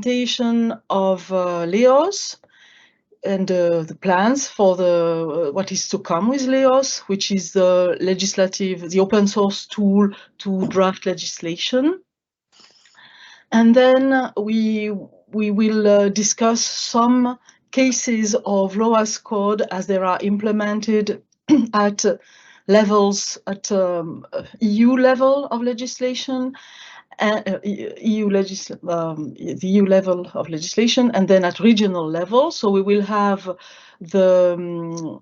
presentation of LEOS and the plans for what is to come with LEOS, which is the open source tool to draft legislation. And then we will discuss some cases of LOAS code as they are implemented at levels at EU level of legislation, the EU level of legislation, and then at regional level. So we will have the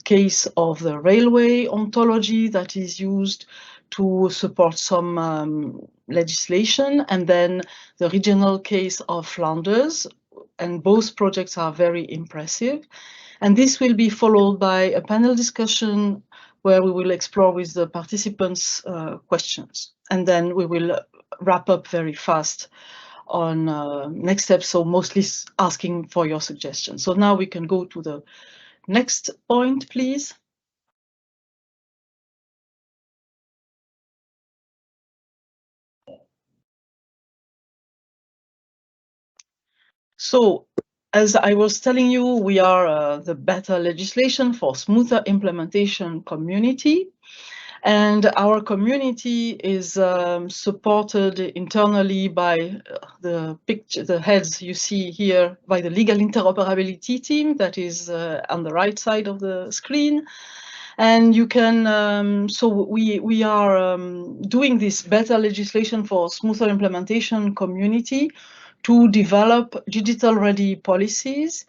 case of the railway ontology that is used to support some legislation, and then the regional case of Flanders, and both projects are very impressive. And this will be followed by a panel discussion where we will explore with the participants questions. And then we will wrap up very fast on next steps, so mostly asking for your suggestions. So now we can go to the next point, please. So, as I was telling you, we are the Better Legislation for Smoother Implementation community. And our community is supported internally by the heads you see here, by the legal interoperability team that is on the right side of the screen. And you can, so we are doing this Better Legislation for Smoother Implementation community to develop digital-ready policies,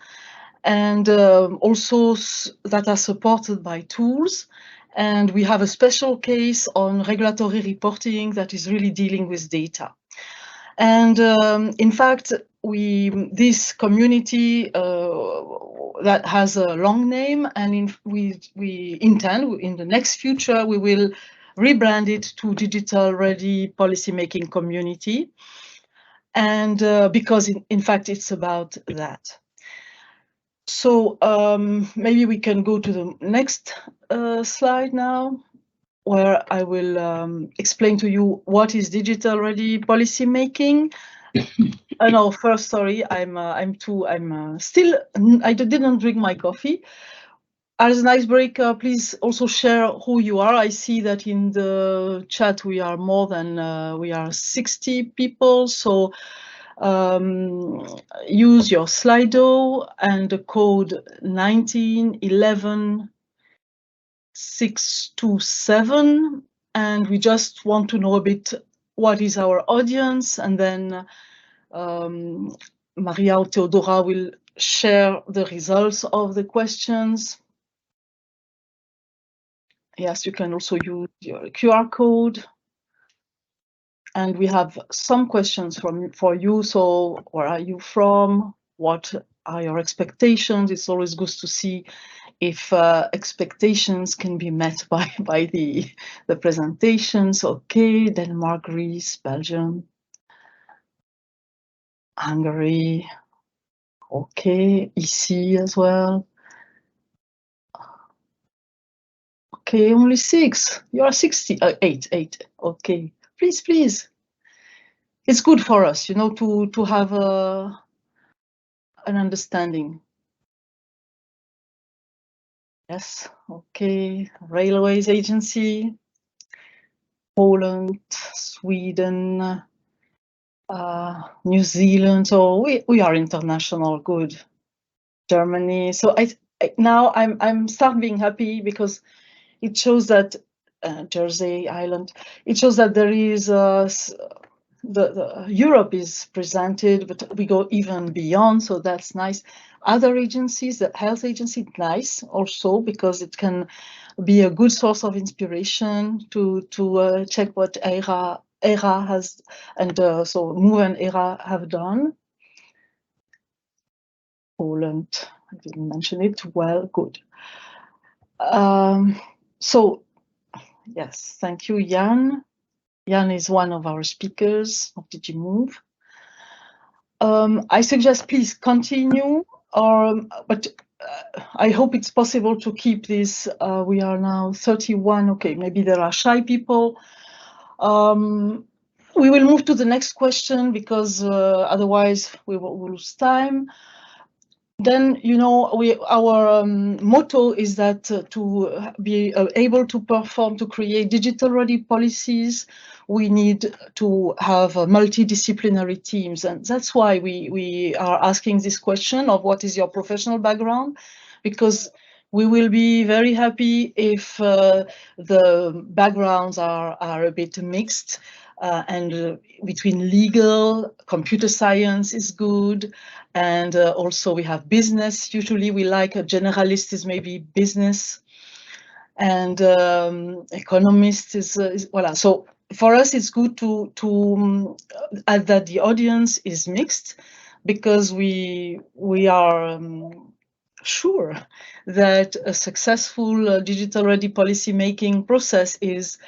and also that are supported by tools. And we have a special case on regulatory reporting that is really dealing with data. And in fact, this community that has a long name, and we intend in the next future we will rebrand it to Digital Ready Policymaking Community. And because in fact it's about that. So maybe we can go to the next slide now, where I will explain to you what is digital ready policy making. No, first, sorry, I didn't drink my coffee. As an icebreaker, please also share who you are. I see that in the chat we are more than we are 60 people. So use your Slido and the code 1911-627, and we just want to know a bit what is our audience, and then Maria or Theodora will share the results of the questions. Yes, you can also use your QR code. And we have some questions for you. So where are you from? What are your expectations? It's always good to see if expectations can be met by the presentations. Okay, Denmark, Greece, Belgium, Hungary. Okay, EC as well. Okay, only 6. You are 60. 8. Okay. Please. It's good for us, you know, to have an understanding. Yes, okay. Railways Agency, Poland, Sweden, New Zealand. So we are international. Good. Germany. So now I'm start being happy because it shows that Jersey Island. It shows that there is the Europe is presented, but we go even beyond, so that's nice. Other agencies, the health agency, nice also, because it can be a good source of inspiration to check what ERA has, and so MOVE and ERA have done. Poland, I didn't mention it. Well, good. So yes, thank you, Jan. Jan is one of our speakers of DigiMove. I suggest please continue, but I hope it's possible to keep this. We are now 31. Okay, maybe there are shy people. We will move to the next question because otherwise we will lose time. Then, you know, our motto is that to be able to perform, to create digital-ready policies, we need to have multidisciplinary teams. And that's why we are asking this question of what is your professional background, because we will be very happy if the backgrounds are a bit mixed. And between legal, computer science is good, and also we have business. Usually we like a generalist is maybe business, and economist is voilà. So for us it's good to add that the audience is mixed, because we are sure that a successful digital-ready policy-making process is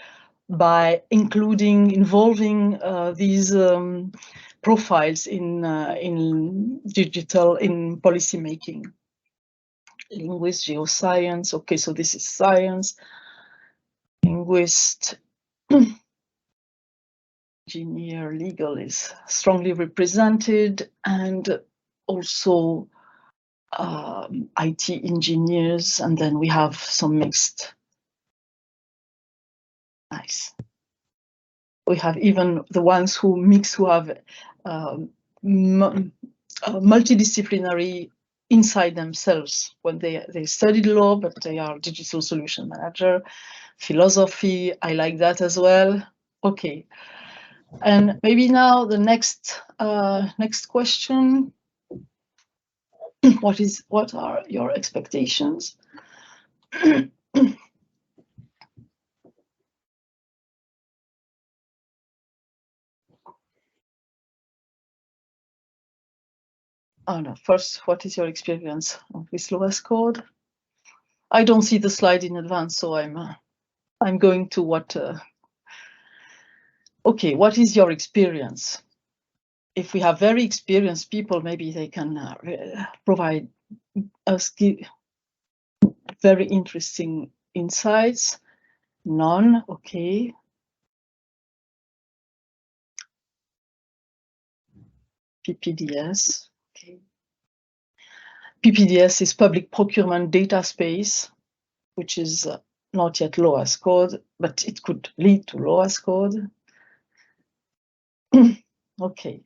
by involving these profiles in digital, in policy making. Linguist, geoscience. Okay, so this is science. Linguist, engineer, legal is strongly represented, and also IT engineers, and then we have some mixed. Nice. We have even the ones who mix, who have multidisciplinary inside themselves when they studied law, but they are digital solution manager, philosophy. I like that as well. Okay, and maybe now the next question. What are your expectations? Oh no, first, what is your experience with LOAS code? I don't see the slide in advance, so I'm going to what. Okay, what is your experience? If we have very experienced people, maybe they can provide us very interesting insights. None, okay. PPDS, okay. PPDS is Public Procurement Data Space, which is not yet LOAS code, but it could lead to LOAS code. Okay.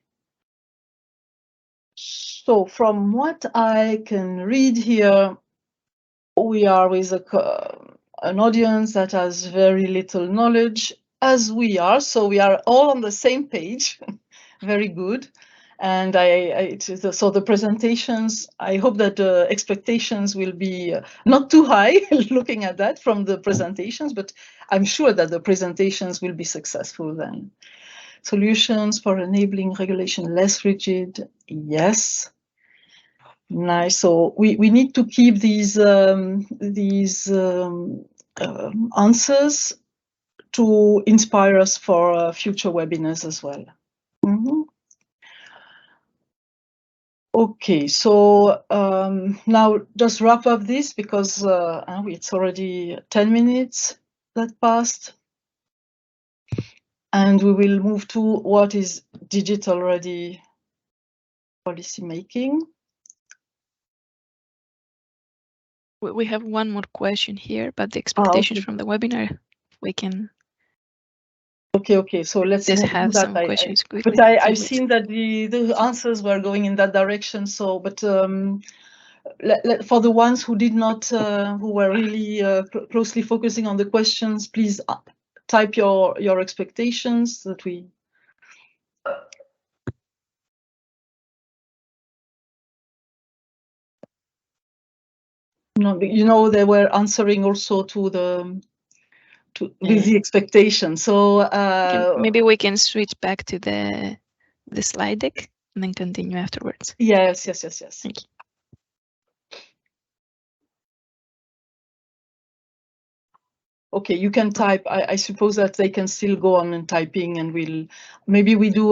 So from what I can read here, we are with an audience that has very little knowledge, as we are, so we are all on the same page. Very good. And so the presentations, I hope that the expectations will be not too high looking at that from the presentations, but I'm sure that the presentations will be successful then. Solutions for enabling regulation less rigid, yes. Nice. So we need to keep these answers to inspire us for future webinars as well. Mm-hmm. Okay, so now just wrap up this, because it's already 10 minutes that passed, and we will move to what is digital-ready policy making. We have one more question here, but the expectations okay. from the webinar, we can. Okay. So let's just move have that. some questions quickly. But I've seen that the answers were going in that direction. So, but for the ones who did not, who were really closely focusing on the questions, please type your expectations that we. No, you know, they were answering also to the with the expectation. So maybe we can switch back to the slide deck and then continue afterwards. Yes. Thank you. Okay, you can type. I suppose that they can still go on and typing, and maybe we do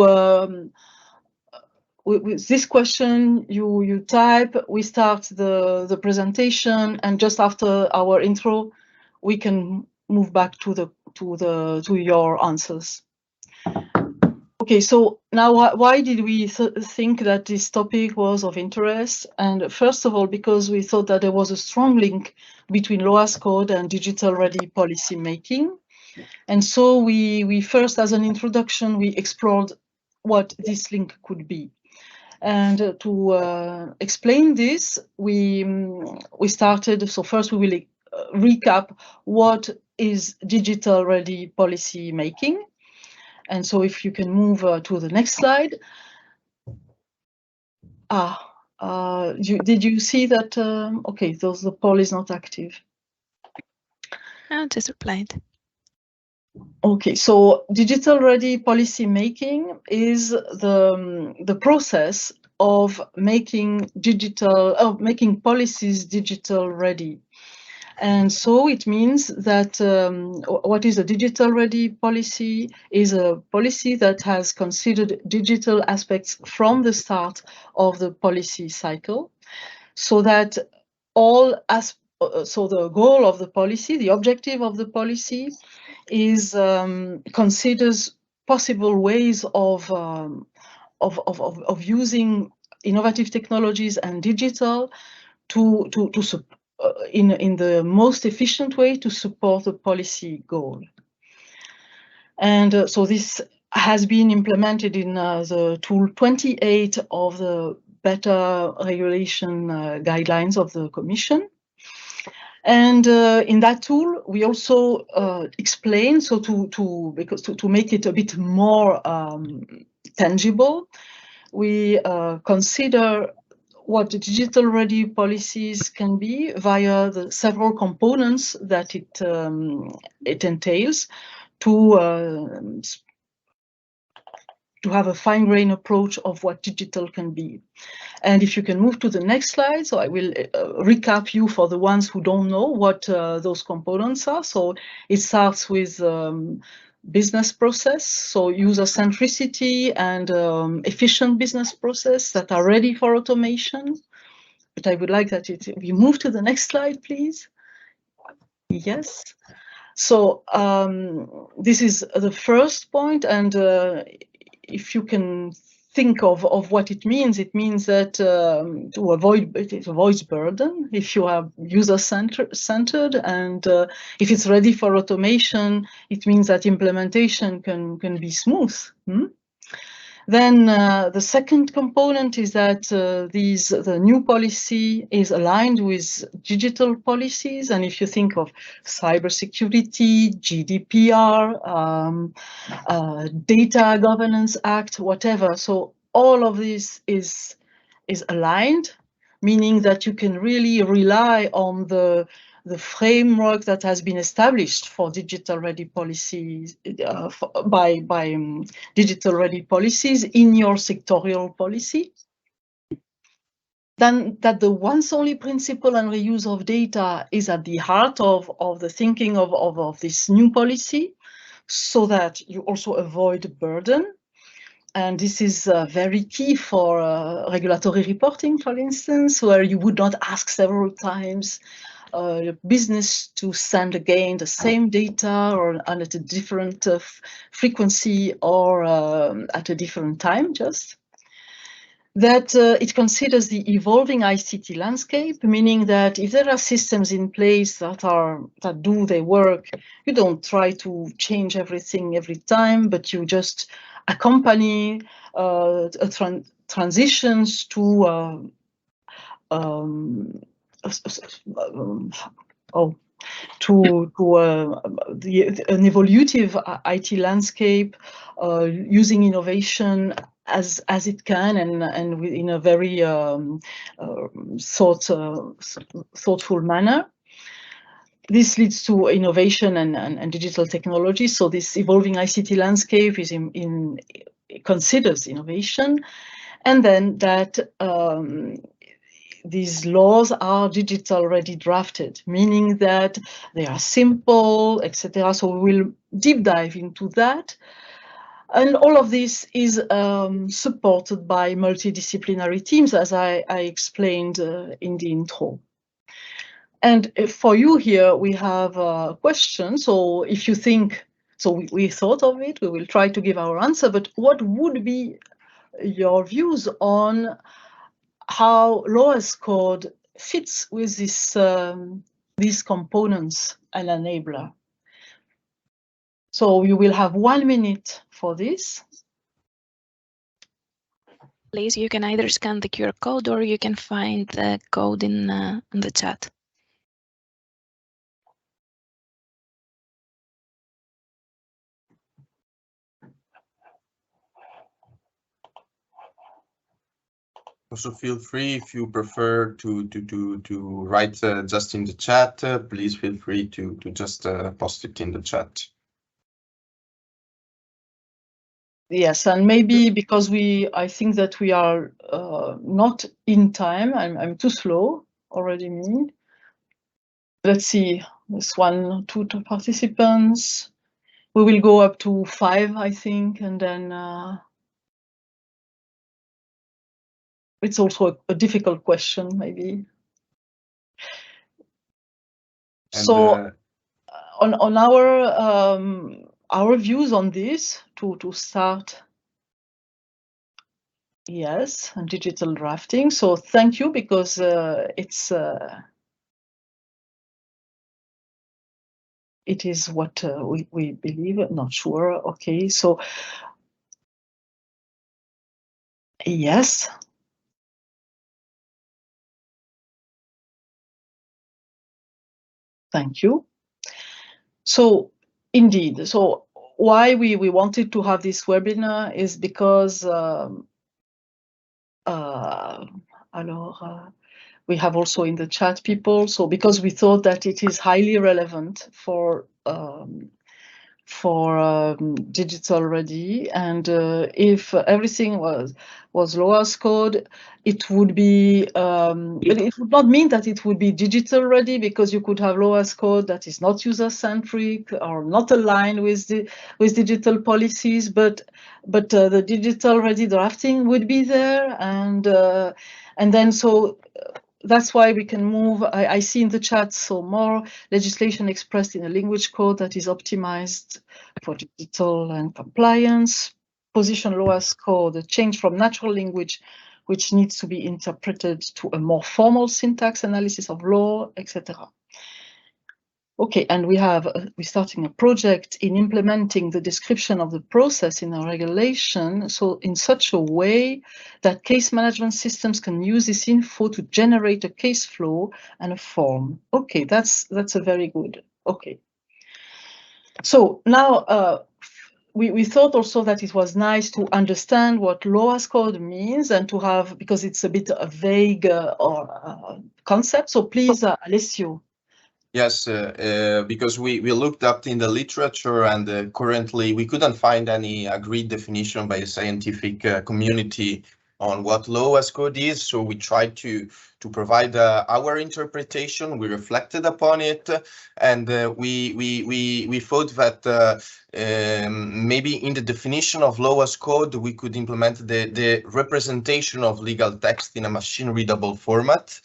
with this question. You type. We start the presentation, and just after our intro, we can move back to your answers. Okay, so now why did we think that this topic was of interest? And first of all, because we thought that there was a strong link between LOAS code and digital ready policy making. And so we first, as an introduction, we explored what this link could be. And to explain this, we started, so first we will recap what is digital ready policy making. And so if you can move to the next slide. Did you see that? Okay, the poll is not active. Oh, just replied. Okay, so digital ready policy making is the process of making policies digital ready. And so it means that what is a digital ready policy is a policy that has considered digital aspects from the start of the policy cycle, so that so the goal of the policy, the objective of the policy, is considers possible ways of using innovative technologies and digital in the most efficient way to support the policy goal. And so this has been implemented in the tool 28 of the better regulation guidelines of the Commission. And in that tool, we also explain, so to make it a bit more tangible, we consider what the digital ready policies can be via the several components that it entails to have a fine-grained approach of what digital can be. And if you can move to the next slide, so I will recap you for the ones who don't know what those components are. So it starts with business process, so user centricity and efficient business process that are ready for automation. But I would like that we move to the next slide, please. Yes. So this is the first point, and if you can think of what it means that to avoid burden, if you are user-centered, and if it's ready for automation, it means that implementation can be smooth. Then the second component is that the new policy is aligned with digital policies. And if you think of cybersecurity, GDPR, Data Governance Act, whatever, so all of this is aligned, meaning that you can really rely on the framework that has been established for digital ready policies by digital ready policies in your sectorial policy. Then that the once only principle and reuse of data is at the heart of the thinking of this new policy, so that you also avoid burden. And this is very key for regulatory reporting, for instance, where you would not ask several times business to send again the same data or at a different frequency or at a different time, just. That it considers the evolving ICT landscape, meaning that if there are systems in place that do their work, you don't try to change everything every time, but you just accompany transitions to an evolutive IT landscape, using innovation as it can, and in a very thoughtful manner. This leads to innovation and digital technology. So this evolving ICT landscape considers innovation, and then that these laws are digital ready drafted, meaning that they are simple, etc. So we will deep dive into that. And all of this is supported by multidisciplinary teams, as I explained in the intro. And for you here, we have a question. So if you think So we thought of it. We will try to give our answer. But what would be your views on how LOAS code fits with this these components and enabler? So you will have 1 minute for this. Please, you can either scan the QR code or you can find the code in the chat. Also, feel free if you prefer to write just in the chat. Please feel free to just post it in the chat. Yes, and maybe because I think that we are not in time. I'm too slow already. Me. Let's see. This 1, 2 participants. We will go up to 5, I think, and then it's also a difficult question, maybe. And so, on our views on this, to start. Yes, and digital drafting. So thank you, because it is what we believe. Not sure. Okay, so yes. Thank you. So indeed, so why we wanted to have this webinar is because we have also in the chat people. So because we thought that it is highly relevant for digital ready, and if everything was LOAS code, it would be it would not mean that it would be digital ready, because you could have LOAS code that is not user centric or not aligned with digital policies, but the digital ready drafting would be there, and then so that's why we can move. I see in the chat, so more legislation expressed in a language code that is optimized for digital and compliance. Position LOAS code, a change from natural language, which needs to be interpreted to a more formal syntax analysis of law, etc. Okay, and we're starting a project in implementing the description of the process in a regulation, so in such a way that case management systems can use this info to generate a case flow and a form. Okay, that's a very good. Okay. So now we thought also that it was nice to understand what LOAS code means, and to have, because it's a bit a vague concept. So please, Alessio. Yes, because we looked up in the literature, and currently we couldn't find any agreed definition by the scientific community on what LOAS code is. So we tried to provide our interpretation. We reflected upon it, and we thought that maybe in the definition of LOAS code we could implement the representation of legal text in a machine readable format.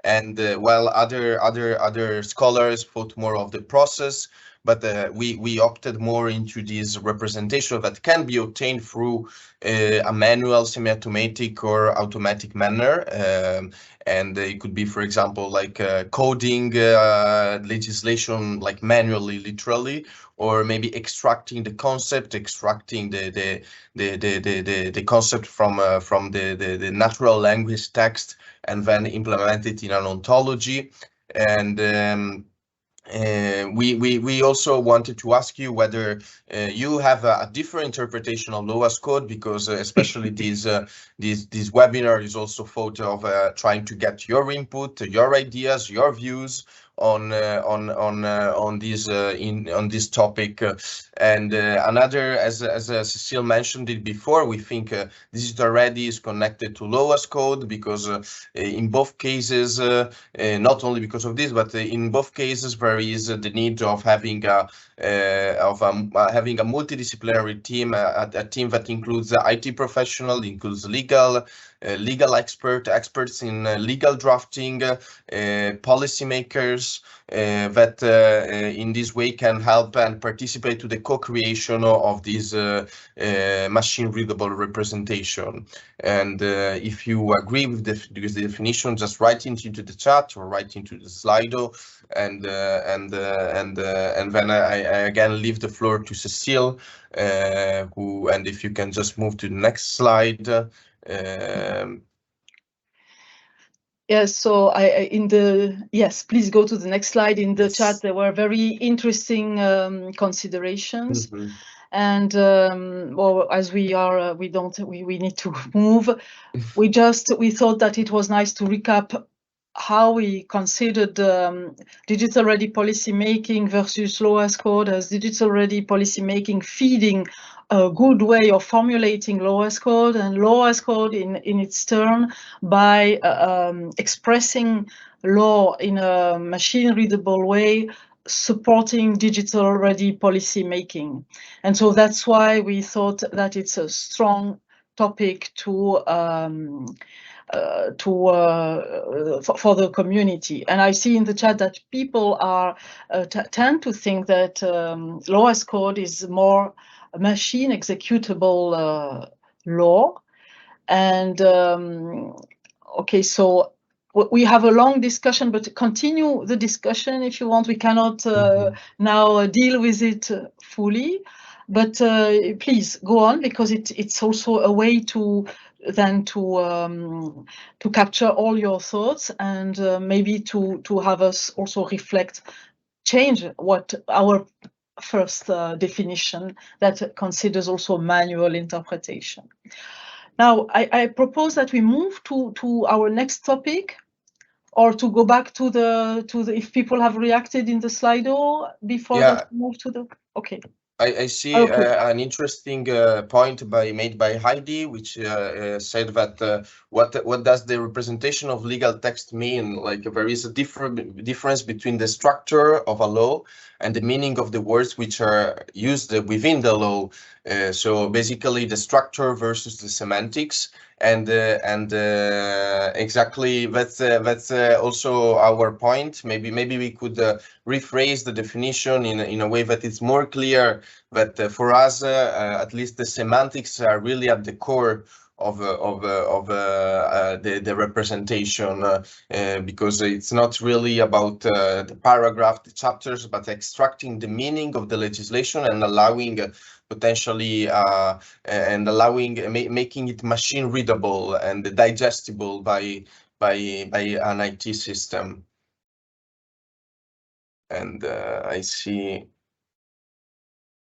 And while other scholars thought more of the process, but we opted more into this representation that can be obtained through a manual, semi-automatic, or automatic manner. And it could be, for example, like coding legislation like manually, literally, or maybe extracting the concept, extracting the concept from the natural language text, and then implement it in an ontology. And we also wanted to ask you whether you have a different interpretation of LOAS code, because especially this webinar is also thought of trying to get your input, your ideas, your views on this topic. And another, as Cecile mentioned it before, we think digital ready is connected to LOAS code, because in both cases, not only because of this, but in both cases there is the need of having having a multidisciplinary team, a team that includes IT professional, includes legal experts in legal drafting, policymakers that in this way can help and participate to the co-creation of this machine readable representation. And if you agree with the definition, just write it into the chat or write into the Slido, and then I again leave the floor to Cecile, and if you can just move to the next slide. Yes, so yes, please go to the next slide. In the chat, there were very interesting considerations. Mm-hmm. And well, as we need to move. We thought that it was nice to recap how we considered digital ready policymaking versus LOAS code, as digital ready policymaking feeding a good way of formulating LOAS code, and LOAS code in its turn by expressing law in a machine readable way, supporting digital ready policymaking. And so that's why we thought that it's a strong topic for the community. And I see in the chat that people tend to think that LOAS code is more a machine executable law. And okay, so we have a long discussion, but continue the discussion if you want. We cannot now deal with it fully, but please go on, because it's also a way to capture all your thoughts, and maybe to have us also change what our first definition that considers also manual interpretation. Now, I propose that we move to our next topic, or to go back to the if people have reacted in the Slido before that we move to the. Okay. I see an interesting point made by Heidi, which said that what does the representation of legal text mean? Like, there is a difference between the structure of a law and the meaning of the words which are used within the law. So basically, the structure versus the semantics, and exactly that's also our point. Maybe we could rephrase the definition in a way that it's more clear that for us, at least, the semantics are really at the core of the representation, because it's not really about the paragraph, the chapters, but extracting the meaning of the legislation and allowing potentially making it machine readable and digestible by an IT system. And I see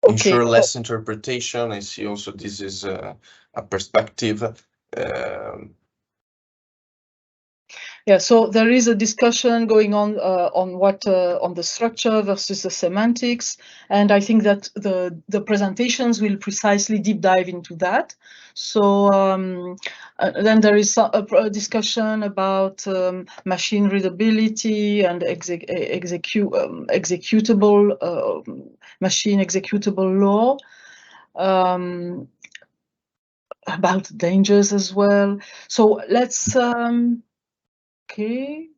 ensure less interpretation. I see also this is a perspective. Yeah, so there is a discussion going on on the structure versus the semantics, and I think that the presentations will precisely deep dive into that. So then there is a discussion about machine readability and executable machine executable law, about dangers as well. So let's. Okay,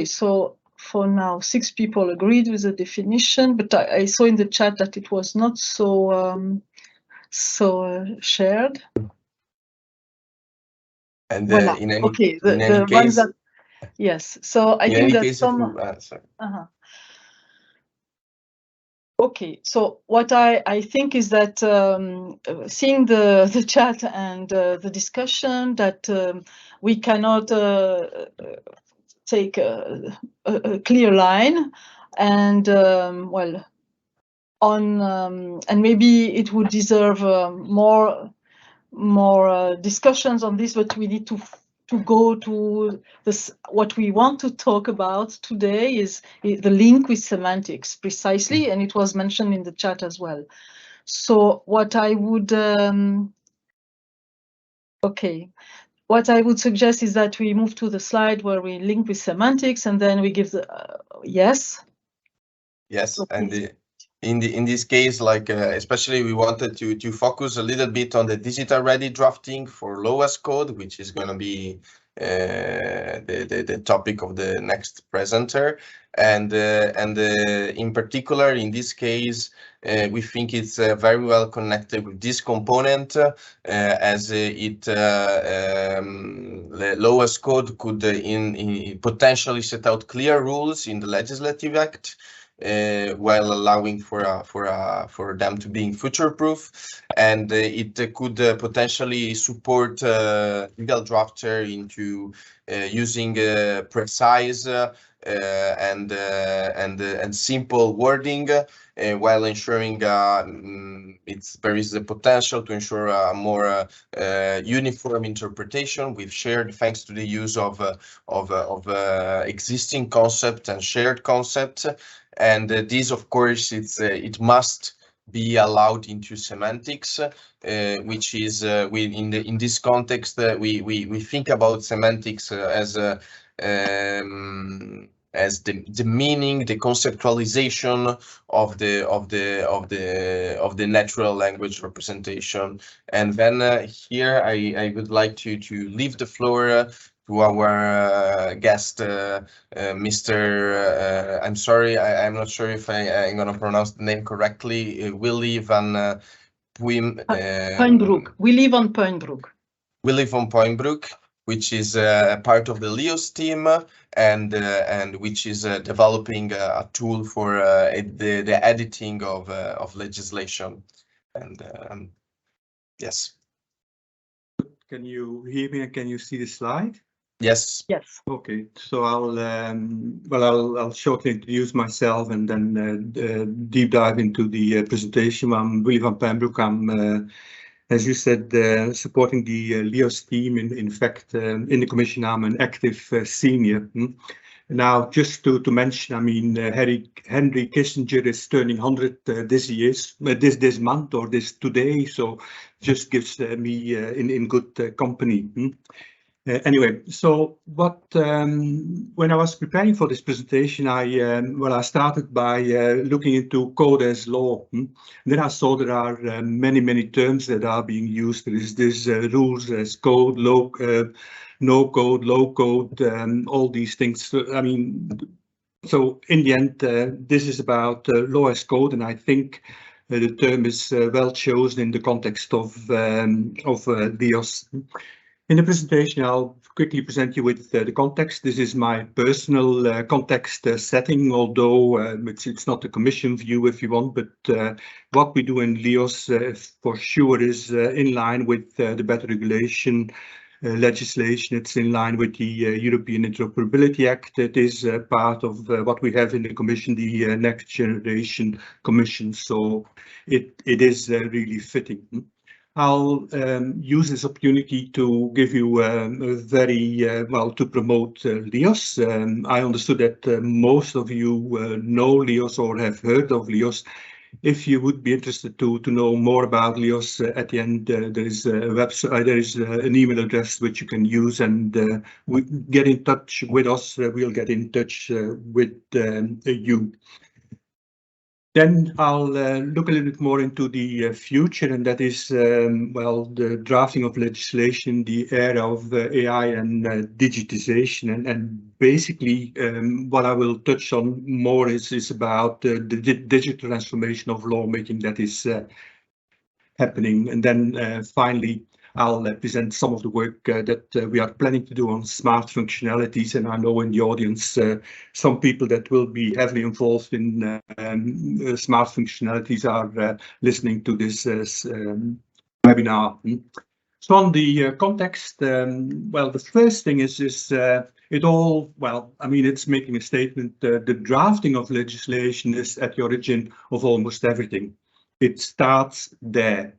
so for now, 6 people agreed with the definition, but I saw in the chat that it was not so shared. And voilà. in any case, that, yes. So I think that some. Okay, so what I think is that seeing the chat and the discussion, that we cannot take a clear line, and well, on and maybe it would deserve more discussions on this, but we need to go to this. What we want to talk about today is the link with semantics, precisely, and it was mentioned in the chat as well. So what I would what I would suggest is that we move to the slide where we link with semantics, and then we give the yes. Yes, so and in this case, like especially we wanted to focus a little bit on the digital ready drafting for lowest code, which is going to be the topic of the next presenter, and in particular in this case we think it's very well connected with this component, as the lowest code could in potentially set out clear rules in the legislative act, while allowing for them to be future-proof, and it could potentially support legal drafter into using precise and simple wording, while ensuring there is the potential to ensure a more uniform interpretation with shared, thanks to the use of existing concept and shared concept. And this, of course, it must be allowed into semantics, which is in this context we think about semantics as the meaning, the conceptualization of the natural language representation. And then here I would like to leave the floor to our guest, Mr. I'm sorry, I'm not sure if I'm going to pronounce the name correctly, Willy van Puynbroek. Willy van Puynbroek. Willy van Puynbroek, which is part of the LEOS team, and which is developing a tool for the editing of legislation. And yes. Can you hear me and can you see the slide? Yes. Yes. Okay, so I'll shortly introduce myself and then deep dive into the presentation. I'm Willy van Puynbroek. I'm, as you said, supporting the LEOS team. In fact, in the Commission, I'm an active senior. Now, just to mention, I mean, Henry Kissinger is turning 100 this month or today, so just gives me in good company. Anyway, so what when I was preparing for this presentation, I started by looking into code as law. Then I saw there are many terms that are being used. There is this rules as code, no code, low code, all these things. So, I mean, so in the end, this is about law as code, and I think the term is well chosen in the context of LEOS. In the presentation, I'll quickly present you with the context. This is my personal context setting, although it's not the Commission view if you want, but what we do in LEOS for sure is in line with the better regulation legislation. It's in line with the European Interoperability Act. It is part of what we have in the Commission, the Next Generation Commission. So it is really fitting. I'll use this opportunity to give you to promote LEOS. I understood that most of you know LEOS or have heard of LEOS. If you would be interested to know more about LEOS, at the end there is a website, there is an email address which you can use, and get in touch with us. We'll get in touch with you. Then I'll look a little bit more into the future, and that is, the drafting of legislation, the era of AI and digitization. And basically, what I will touch on more is about the digital transformation of lawmaking that is happening. And then finally, I'll present some of the work that we are planning to do on smart functionalities. And I know in the audience some people that will be heavily involved in smart functionalities are listening to this webinar. So on the context, the first thing is it's making a statement. The drafting of legislation is at the origin of almost everything. It starts there.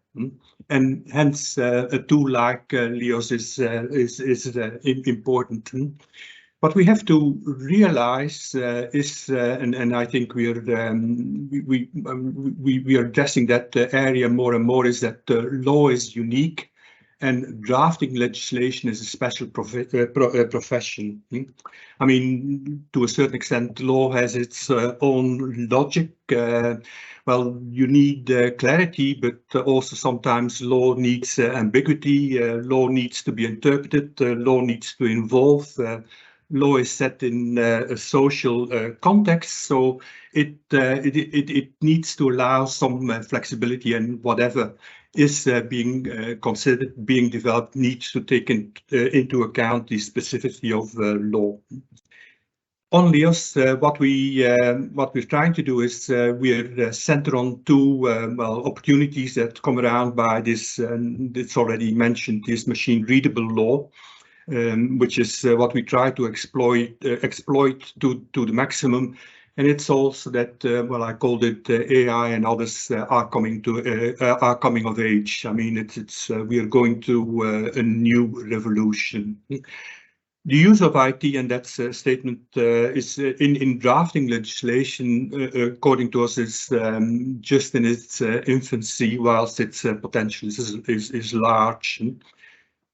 And hence a tool like LEOS is important. What we have to realize is, and I think we are addressing that area more and more, is that law is unique, and drafting legislation is a special profession. I mean, to a certain extent, law has its own logic. Well, you need clarity, but also sometimes law needs ambiguity. Law needs to be interpreted. Law needs to involve. Law is set in a social context, so it needs to allow some flexibility, and whatever is being considered, being developed, needs to take into account the specificity of law. On LEOS, what we're trying to do is we're centered on two well, opportunities that come around by this. It's already mentioned, this machine readable law, which is what we try to exploit to the maximum. And it's also that, well, I called it AI and others are coming of age. I mean, we are going to a new revolution. The use of IT, and that's a statement, is in drafting legislation, according to us, is just in its infancy, whilst its potential is large.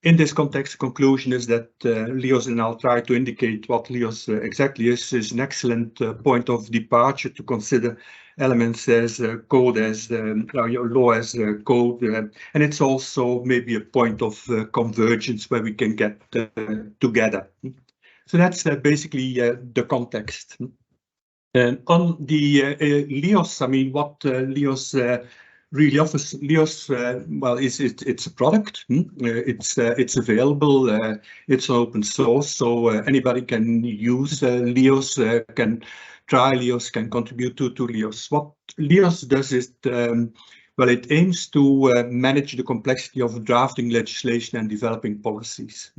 In this context, the conclusion is that LEOS, and I'll try to indicate what LEOS exactly is an excellent point of departure to consider elements as code, as law as code, and it's also maybe a point of convergence where we can get together. So that's basically the context. On the LEOS, I mean, what LEOS really offers. LEOS, well, it's a product. It's available. It's open source, so anybody can use LEOS, can try LEOS, can contribute to LEOS. What LEOS does is, well, it aims to manage the complexity of drafting legislation and developing policies.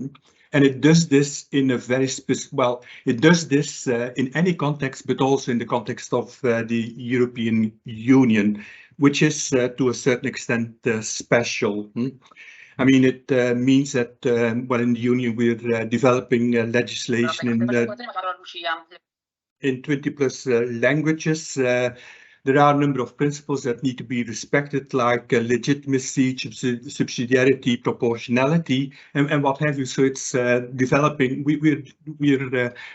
And it does this in a very well, it does this in any context, but also in the context of the European Union, which is to a certain extent special. I mean, it means that, well, in the Union, we're developing legislation in 20 plus languages. There are a number of principles that need to be respected, like legitimacy, subsidiarity, proportionality, and what have you. So it's developing, we're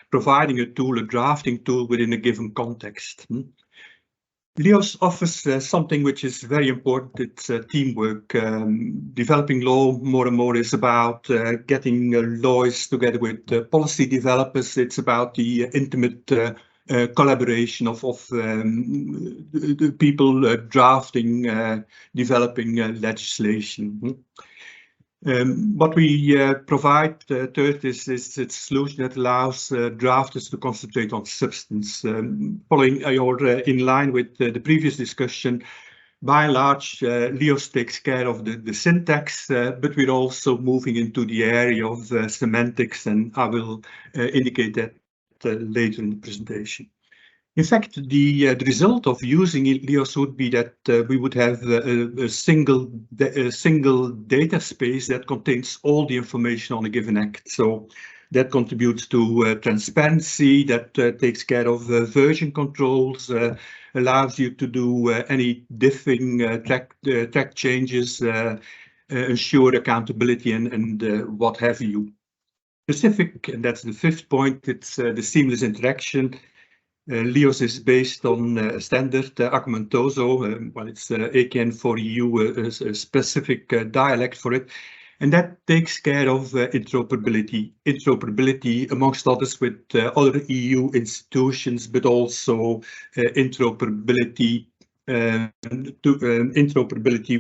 providing a tool, a drafting tool within a given context. LEOS offers something which is very important. It's teamwork. Developing law more and more is about getting lawyers together with policy developers. It's about the intimate collaboration of the people drafting, developing legislation. What we provide, third, is a solution that allows drafters to concentrate on substance. Following or in line with the previous discussion, by and large, LEOS takes care of the syntax, but we're also moving into the area of semantics, and I will indicate that later in the presentation. In fact, the result of using LEOS would be that we would have a single data space that contains all the information on a given act. So that contributes to transparency, that takes care of version controls, allows you to do any diffing track changes, ensure accountability, and what have you. Specific, and that's the fifth point, it's the seamless interaction. LEOS is based on a standard Argumentoso, well, it's AKN for EU, a specific dialect for it, and that takes care of interoperability amongst others with other EU institutions, but also interoperability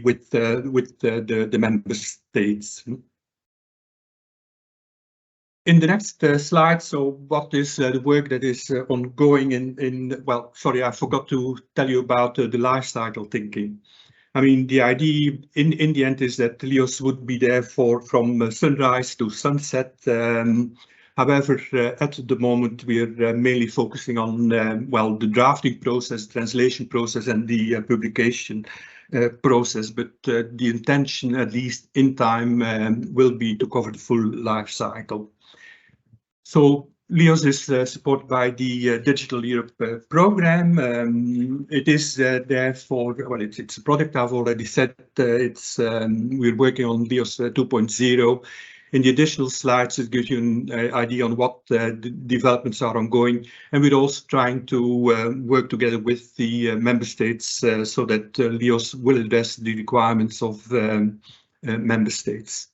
with the member states. In the next slide, so what is the work that is ongoing in, well, sorry, I forgot to tell you about the life cycle thinking. I mean, the idea in the end is that LEOS would be there from sunrise to sunset. However, at the moment, we're mainly focusing on, well, the drafting process, translation process, and the publication process, but the intention, at least in time, will be to cover the full life cycle. So LEOS is supported by the Digital Europe program. It is therefore, well, it's a product I've already said. We're working on LEOS 2.0. In the additional slides, it gives you an idea on what the developments are ongoing. And we're also trying to work together with the member states so that LEOS will address the requirements of member states.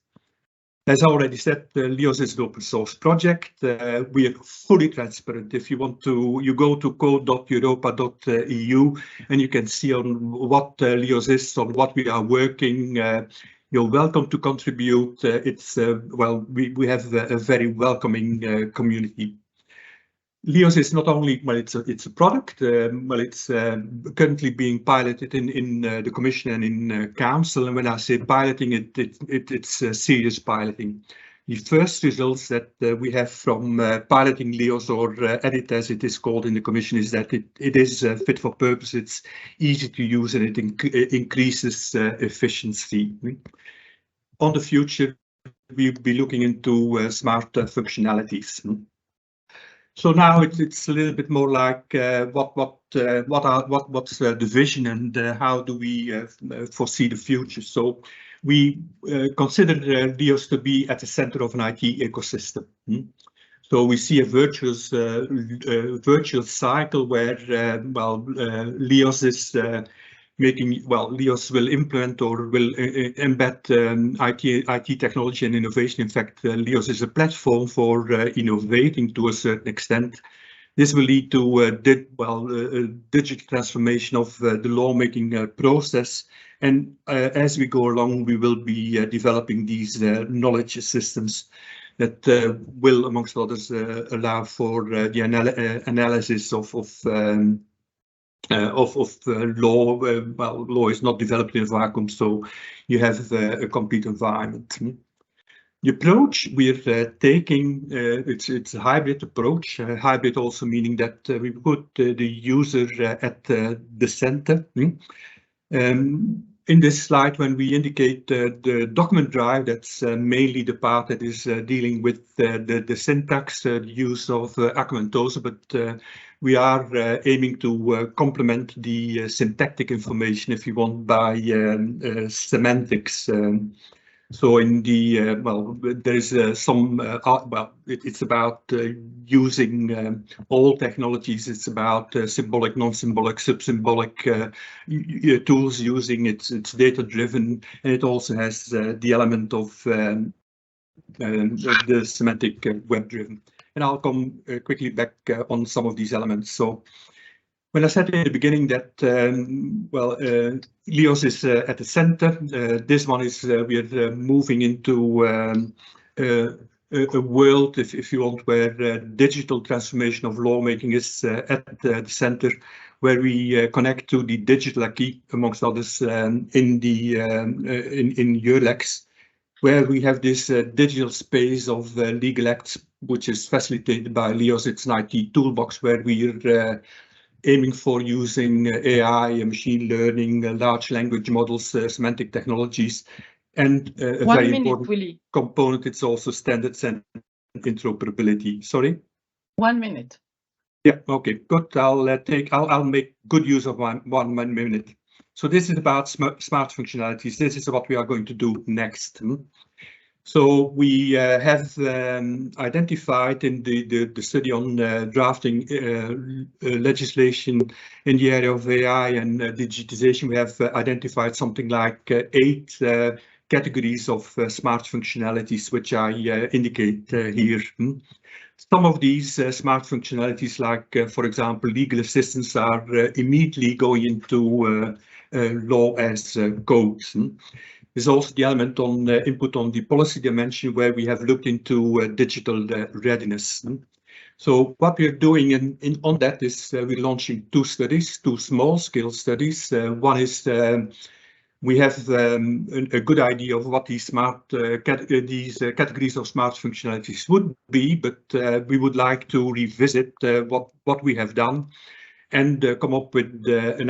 As I already said, LEOS is an open source project. We are fully transparent. If you want to, you go to code.europa.eu and you can see on what LEOS is, on what we are working. You're welcome to contribute. Well, we have a very welcoming community. LEOS is not only, well, it's a product, well, it's currently being piloted in the Commission and in Council. And when I say piloting, it's serious piloting. The first results that we have from piloting LEOS, or EDIT as it is called in the Commission, is that it is fit for purpose, it's easy to use, and it increases efficiency. On the future, we'll be looking into smart functionalities. So now it's a little bit more like what's the vision and how do we foresee the future? So we consider LEOS to be at the center of an IT ecosystem. So we see a virtuous cycle where LEOS is LEOS will implement or will embed IT technology and innovation. In fact, LEOS is a platform for innovating to a certain extent. This will lead to digital transformation of the lawmaking process. And as we go along, we will be developing these knowledge systems that will, amongst others, allow for the analysis of law. Law is not developed in a vacuum, so you have a complete environment. The approach we're taking, it's a hybrid approach. Hybrid also meaning that we put the user at the center. In this slide, when we indicate the document drive, that's mainly the part that is dealing with the syntax, the use of Akumentosa, but we are aiming to complement the syntactic information, if you want, by semantics. So in the there is some it's about using all technologies. It's about symbolic, non-symbolic, sub-symbolic tools using it's data driven, and it also has the element of the semantic web driven. And I'll come quickly back on some of these elements. So when I said in the beginning that LEOS is at the center, this one is we are moving into a world, if you want, where digital transformation of lawmaking is at the center, where we connect to the digital acquis, amongst others, in EUREX, where we have this digital space of legal acts, which is facilitated by LEOS. It's an IT toolbox where we're aiming for using AI, machine learning, large language models, semantic technologies, and a very important component. It's also standards and interoperability. Sorry? 1 minute. Yeah. Okay. Good. I'll make good use of one minute. So this is about smart functionalities. This is what we are going to do next. So we have identified in the study on drafting legislation in the area of AI and digitization, we have identified something like 8 categories of smart functionalities, which I indicate here. Some of these smart functionalities, like, for example, legal assistance, are immediately going into law as code. There's also the element on input on the policy dimension, where we have looked into digital readiness. So what we're doing on that is we're launching 2 studies, 2 small-scale studies. One is we have a good idea of what these categories of smart functionalities would be, but we would like to revisit what we have done and come up with an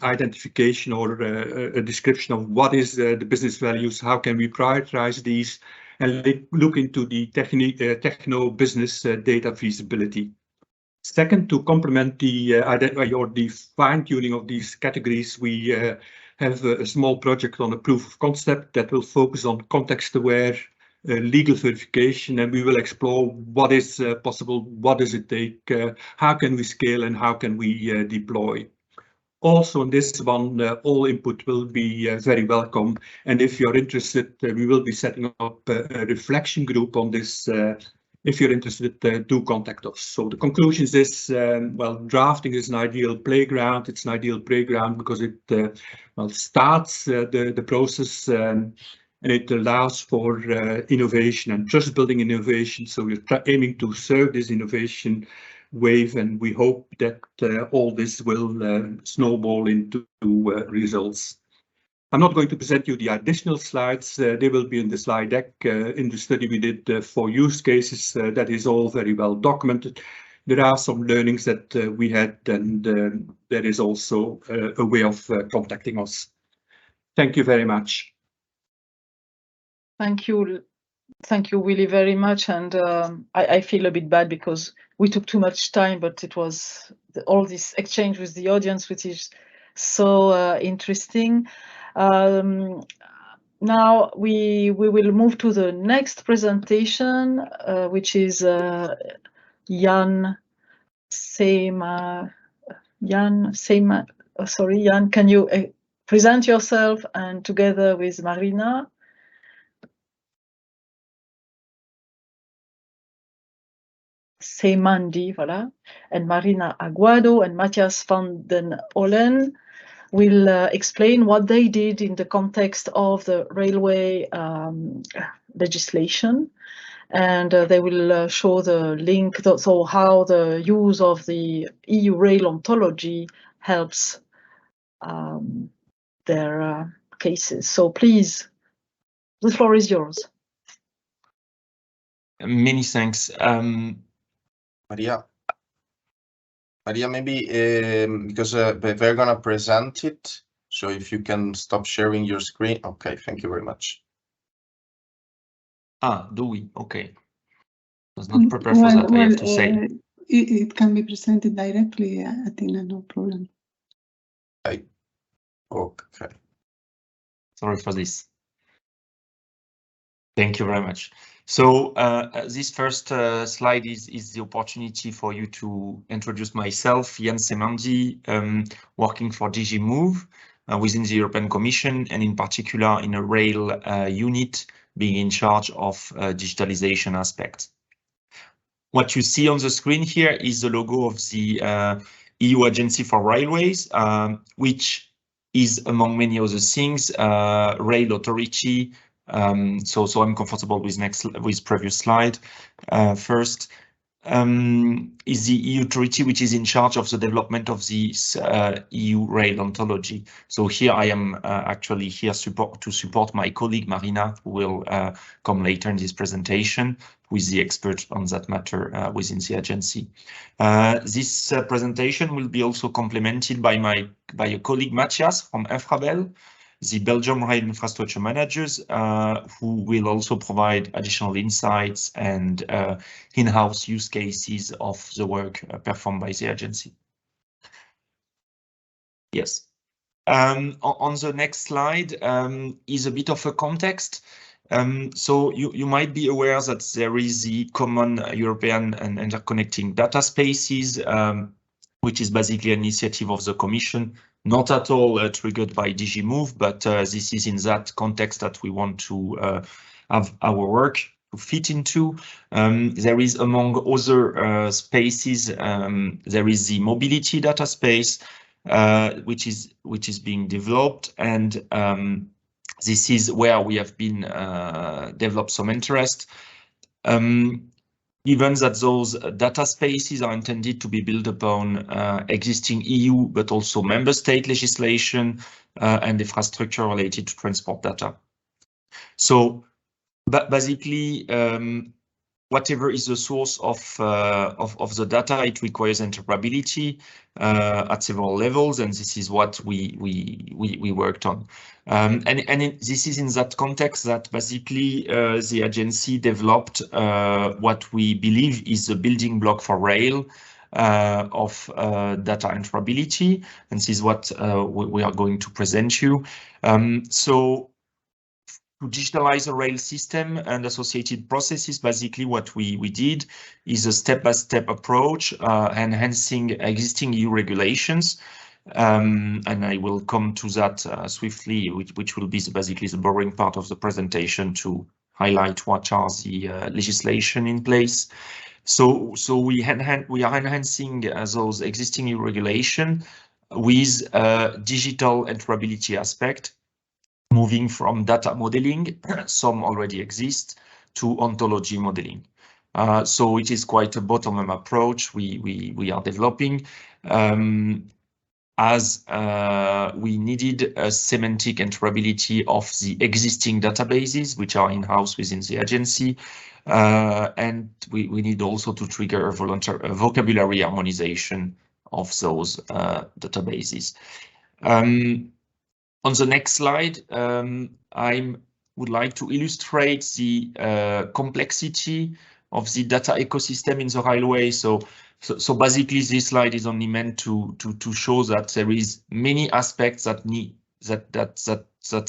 identification or a description of what is the business values, how can we prioritize these, and look into the techno-business data feasibility. Second, to complement the fine-tuning of these categories, we have a small project on a proof of concept that will focus on context-aware legal verification, and we will explore what is possible, what does it take, how can we scale, and how can we deploy. Also, on this one, all input will be very welcome, and if you're interested, we will be setting up a reflection group on this. If you're interested, do contact us. So the conclusion is, well, drafting is an ideal playground. It's an ideal playground because it well, starts the process and it allows for innovation and trust building innovation. So we're aiming to serve this innovation wave, and we hope that all this will snowball into results. I'm not going to present you the additional slides. They will be in the slide deck. In the study we did for use cases, that is all very well documented. There are some learnings that we had, and there is also a way of contacting us. Thank you very much. Thank you, Willy, very much. And I feel a bit bad because we took too much time, but it was all this exchange with the audience, which is so interesting. Now we will move to the next presentation, which is Jan Seema. Sorry, Jan, can you present yourself, and together with Marina? Seemandi, voilà, and Marina Aguado and Matthias van den Olen will explain what they did in the context of the railway legislation, and they will show the link, so how the use of the EU Rail Ontology helps their cases. So please, the floor is yours. Many thanks. Maria, maybe because we're gonna present it, so if you can stop sharing your screen. Okay, thank you very much. Do we? Okay. I was not prepared for that, I have to say. It can be presented directly, I think, no problem. Okay. Sorry for this. Thank you very much. So this first slide is the opportunity for you to introduce myself, Jan Seemandi, working for DG Move within the European Commission, and in particular in a rail unit being in charge of digitalization aspects. What you see on the screen here is the logo of the EU Agency for Railways, which is, among many other things, Rail Authority. So I'm comfortable with previous slide. First is the EU authority, which is in charge of the development of this EU Rail Ontology. So here I am actually here to support my colleague Marina, who will come later in this presentation, who is the expert on that matter within the agency. This presentation will be also complemented by a colleague Matthias from Infrabel, the Belgium Rail Infrastructure Managers, who will also provide additional insights and in-house use cases of the work performed by the agency. Yes. On the next slide is a bit of a context. So you might be aware that there is the common European and interconnecting data spaces, which is basically an initiative of the Commission, not at all triggered by DG Move, but this is in that context that we want to have our work to fit into. There is, among other spaces, there is the mobility data space, which is being developed, and this is where we have been developed some interest. Given that those data spaces are intended to be built upon existing EU, but also member state legislation and infrastructure related to transport data. So basically, whatever is the source of the data, it requires interoperability at several levels, and this is what we worked on. This is in that context that basically the agency developed what we believe is the building block for rail of data interoperability, and this is what we are going to present you. So to digitalize the rail system and associated processes, basically what we did is a step-by-step approach, enhancing existing EU regulations. And I will come to that swiftly, which will be basically the boring part of the presentation to highlight what are the legislation in place. So we are enhancing those existing EU regulation with digital interoperability aspect, moving from data modeling, some already exist, to ontology modeling. So it is quite a bottom-up approach we are developing, as we needed a semantic interoperability of the existing databases, which are in-house within the agency, and we need also to trigger a vocabulary harmonization of those databases. On the next slide, I would like to illustrate the complexity of the data ecosystem in the railway. So basically, this slide is only meant to show that there is many aspects that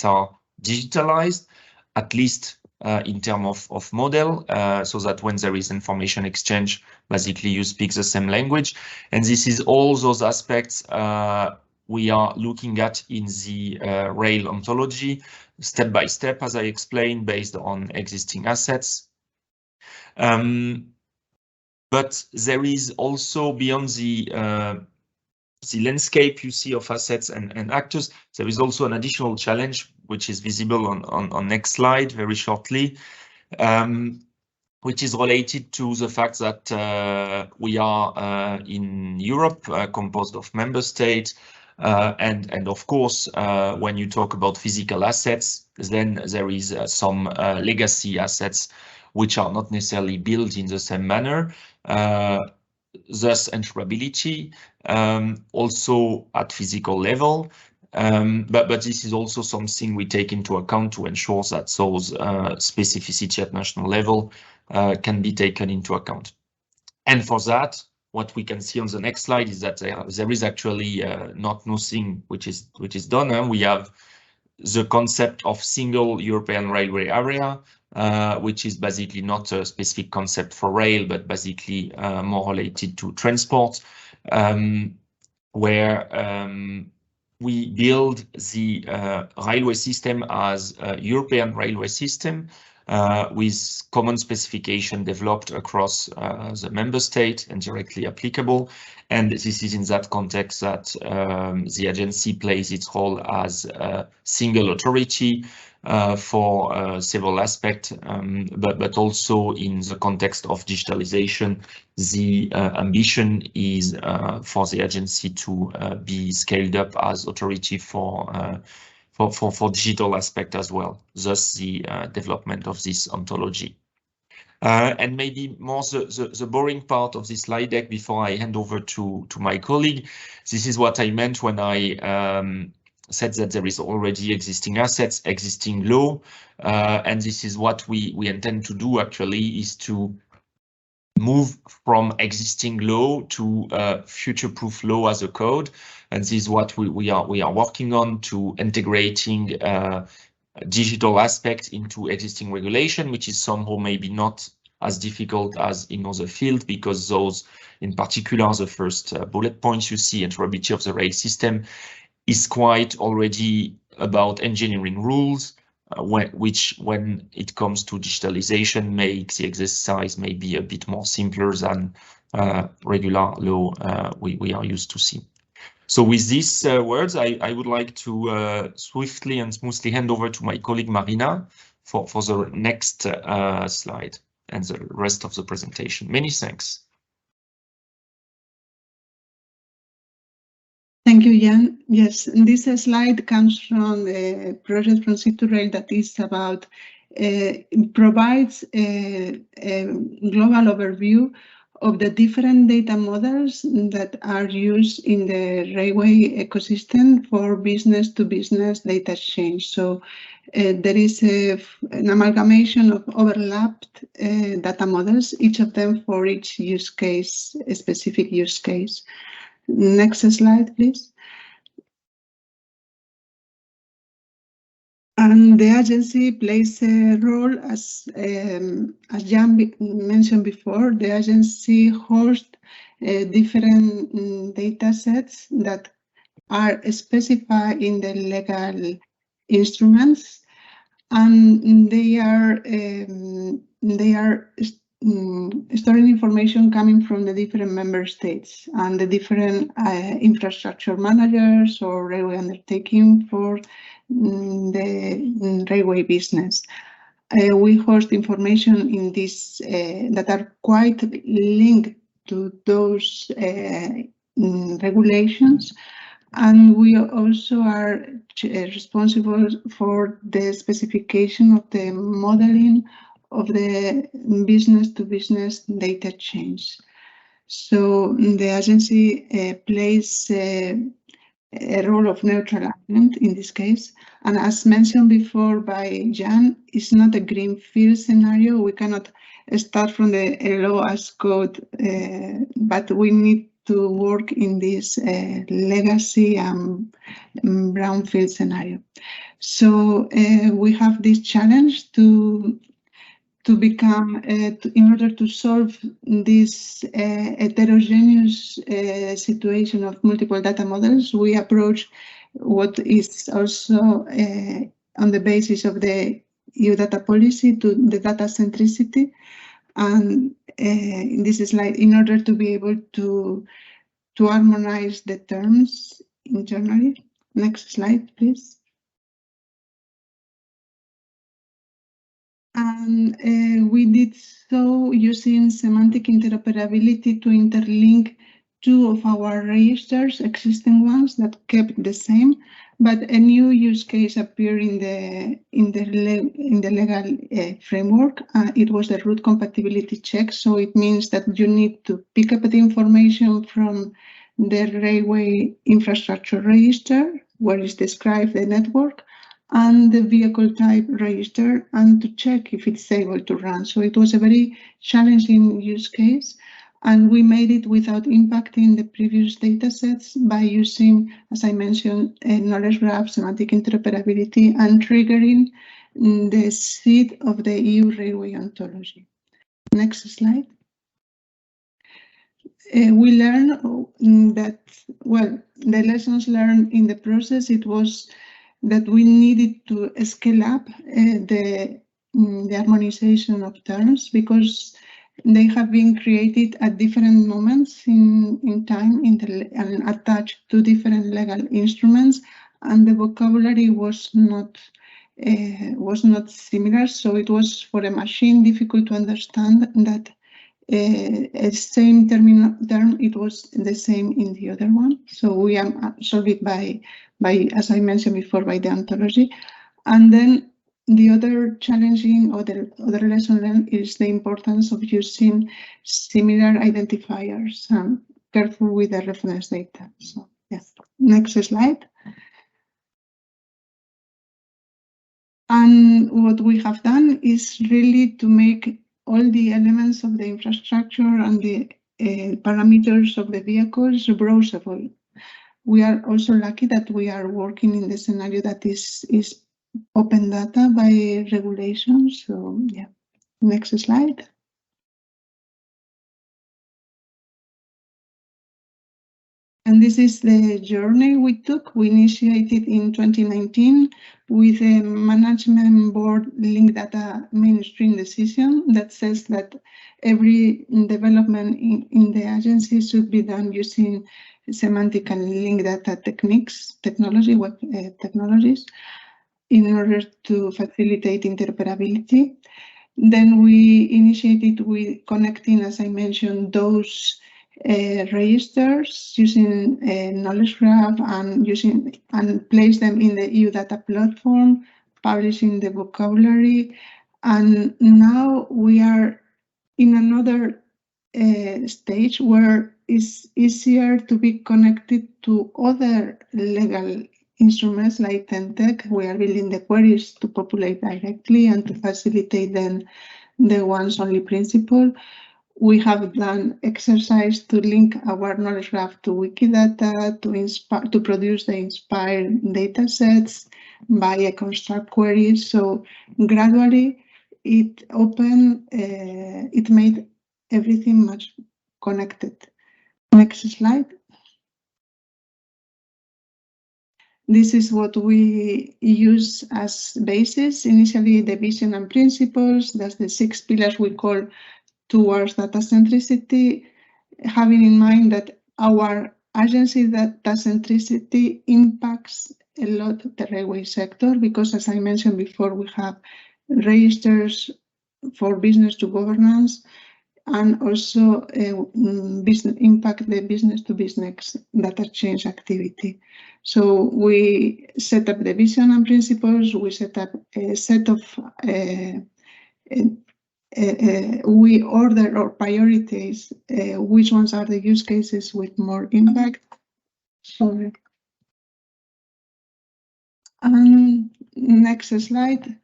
are digitalized, at least in terms of model, so that when there is information exchange, basically you speak the same language. And this is all those aspects we are looking at in the rail ontology, step by step, as I explained, based on existing assets. But there is also, beyond the landscape you see of assets and actors, there is also an additional challenge, which is visible on next slide very shortly, which is related to the fact that we are in Europe, composed of member states. And of course, when you talk about physical assets, then there is some legacy assets which are not necessarily built in the same manner. Thus, interoperability also at physical level. But this is also something we take into account to ensure that those specificity at national level can be taken into account. And for that, what we can see on the next slide is that there is actually not nothing which is done. We have the concept of single European railway area, which is basically not a specific concept for rail, but basically more related to transport, where we build the railway system as a European railway system, with common specification developed across the member state and directly applicable. And this is in that context that the agency plays its role as a single authority for several aspects, but also in the context of digitalization, the ambition is for the agency to be scaled up as authority for digital aspect as well, thus the development of this ontology. And maybe more the boring part of this slide deck before I hand over to my colleague. This is what I meant when I said that there is already existing assets, existing law, and this is what we intend to do actually, is to move from existing law to future-proof law as a code. And this is what we are working on, to integrating digital aspect into existing regulation, which is somehow maybe not as difficult as in other fields, because those, in particular, the first bullet points you see, interoperability of the rail system, is quite already about engineering rules, which when it comes to digitalization makes the exercise maybe a bit more simpler than regular law we are used to see. So with these words, I would like to swiftly and smoothly hand over to my colleague Marina for the next slide and the rest of the presentation. Many thanks. Thank you, Jan. Yes, this slide comes from a project from Sea2Rail that is about provides a global overview of the different data models that are used in the railway ecosystem for business-to-business data exchange. So there is an amalgamation of overlapped data models, each of them for each use case, a specific use case. Next slide, please. And the agency plays a role, as Jan mentioned before. The agency hosts different data sets that are specified in the legal instruments, and they are storing information coming from the different member states and the different infrastructure managers or railway undertaking for the railway business. We host information in this that are quite linked to those regulations, and we also are responsible for the specification of the modeling of the business-to-business data exchange. So the agency plays a role of neutral agent in this case. And as mentioned before by Jan, it's not a greenfield scenario. We cannot start from the LO as code, but we need to work in this legacy and brownfield scenario. So we have this challenge to become, in order to solve this heterogeneous situation of multiple data models, we approach what is also on the basis of the EU data policy to the data centricity. And in this slide, in order to be able to harmonize the terms internally. Next slide, please. And we did so using semantic interoperability to interlink two of our registers, existing ones that kept the same, but a new use case appeared in the legal framework. It was the route compatibility check. So it means that you need to pick up the information from the railway infrastructure register, where is described the network, and the vehicle type register, and to check if it's able to run. So it was a very challenging use case, and we made it without impacting the previous data sets by using, as I mentioned, a knowledge graph, semantic interoperability, and triggering the seed of the EU Railway Ontology. Next slide. We learned that, well, the lessons learned in the process, it was that we needed to scale up the harmonization of terms, because they have been created at different moments in time and attached to different legal instruments, and the vocabulary was not similar. So it was for a machine difficult to understand that a same term, it was the same in the other one. So we solved it by, as I mentioned before, by the ontology. And then the other challenging or the other lesson learned is the importance of using similar identifiers and careful with the reference data. So yes, next slide. And what we have done is really to make all the elements of the infrastructure and the parameters of the vehicles browsable. We are also lucky that we are working in the scenario that is open data by regulation. So yeah, next slide. And this is the journey we took. We initiated in 2019 with a management board linked data mainstream decision that says that every development in the agency should be done using semantic and linked data technologies in order to facilitate interoperability. Then we initiated with connecting, as I mentioned, those registers using a knowledge graph and place them in the EU data platform, publishing the vocabulary, And now we are in another stage where it's easier to be connected to other legal instruments like TENTEC. We are building the queries to populate directly and to facilitate then the once-only principle. We have done exercise to link our knowledge graph to Wikidata to produce the inspired data sets via construct queries. So gradually it made everything much connected. Next slide. This is what we use as basis. Initially, the vision and principles. That's the 6 pillars we call towards data centricity, having in mind that our agency data centricity impacts a lot the railway sector, because as I mentioned before, we have registers for business to governance and also impact the business to business data change activity. So we set up the vision and principles, we set up a set of we order or prioritize which ones are the use cases with more impact. Sorry. And next slide.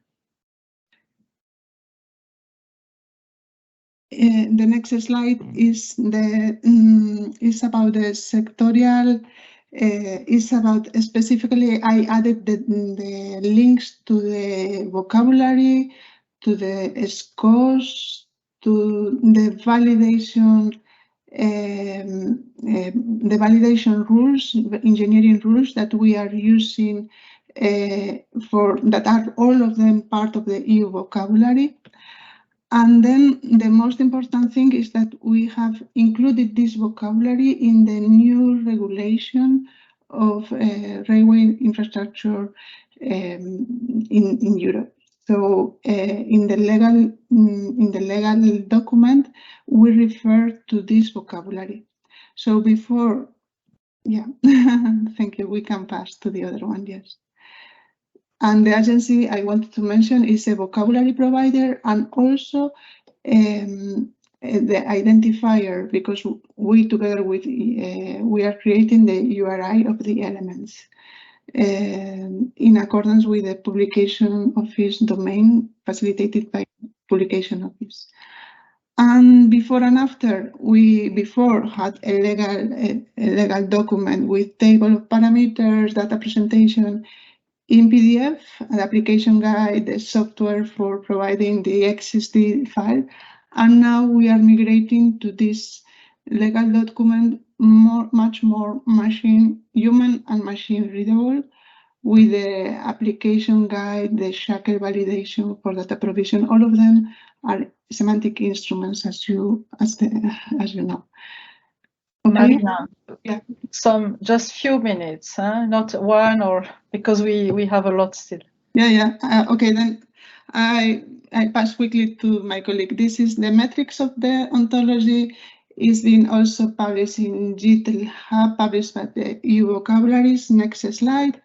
The next slide is is about the sectorial. Is about specifically. I added the links to the vocabulary, to the scores, to the validation rules, engineering rules that we are using that are all of them part of the EU vocabulary. And then the most important thing is that we have included this vocabulary in the new regulation of railway infrastructure in Europe. So in the legal document, we refer to this vocabulary. So before, yeah, thank you. We can pass to the other one, yes. And the agency I wanted to mention is a vocabulary provider and also the identifier, because we together with we are creating the URI of the elements in accordance with the publication office domain facilitated by publication office. And before and after, we before had a legal document with table of parameters, data presentation in PDF, an application guide, the software for providing the XSD file. And now we are migrating to this legal document much more human and machine readable, with the application guide, the shaker validation for data provision. All of them are semantic instruments, as you know. Okay. Marina, yeah. Just few minutes, huh? Not one, or because we have a lot still. Yeah. Okay, then I pass quickly to my colleague. This is the metrics of the ontology. It's been also published in GTL Hub, published by the EU vocabularies. Next slide.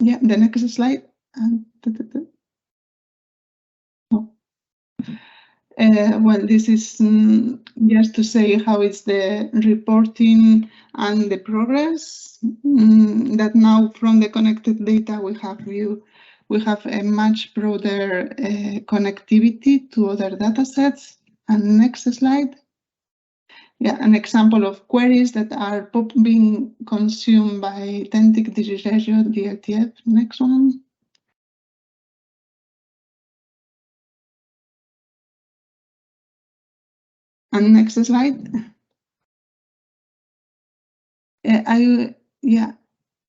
Yeah, the next slide. Well, this is just to say how it's the reporting and the progress. That now from the connected data we have a much broader connectivity to other data sets. And next slide. Yeah, an example of queries that are being consumed by TENTEC, DigiRegio, DLTF. Next one. And next slide. The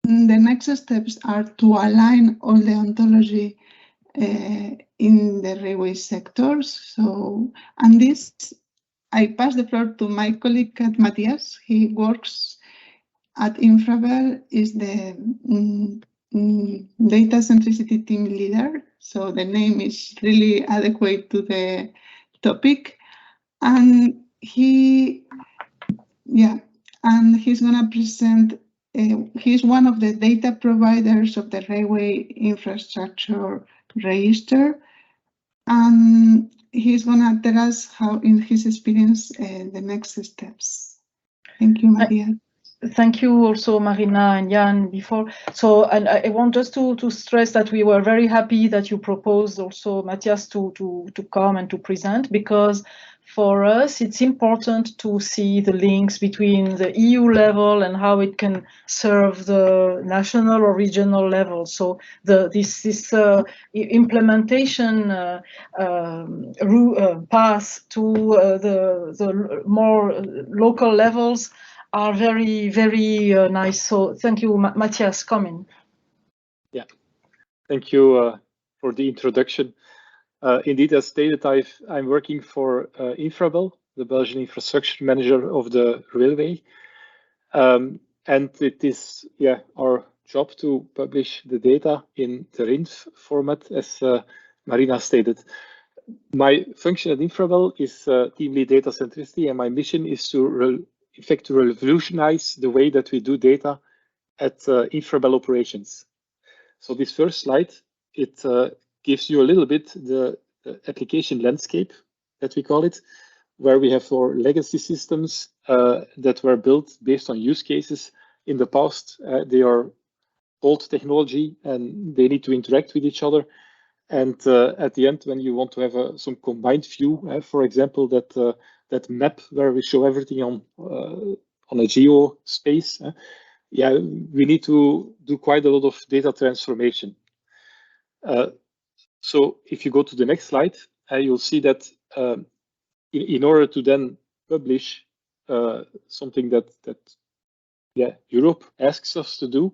next steps are to align all the ontology in the railway sectors. So, and this, I pass the floor to my colleague Matthias. He works at Infravel, is the data centricity team leader. So the name is really adequate to the topic. And he's gonna present he's one of the data providers of the Railway Infrastructure Register, and he's going to tell us how, in his experience, the next steps. Thank you, Maria. Thank you also, Marina and Jan, before. So, and I want just to stress that we were very happy that you proposed also, Matthias, to come and to present, because for us, it's important to see the links between the EU level and how it can serve the national or regional level. So this implementation path to the more local levels are very, very nice. So thank you, Matthias, coming. Yeah, thank you for the introduction. Indeed, as stated, I'm working for Infrabel, the Belgian infrastructure manager of the railway. And it is our job to publish the data in the RINF format, as Marina stated. My function at Infrabel is team lead data centricity, and my mission is to in fact, to revolutionize the way that we do data at Infrabel operations. So this first slide, it gives you a little bit the application landscape, that we call it, where we have our legacy systems that were built based on use cases in the past. They are old technology and they need to interact with each other. And at the end, when you want to have some combined view, for example, that map where we show everything on a geo space, we need to do quite a lot of data transformation. So if you go to the next slide, you'll see that in order to then publish something that Europe asks us to do,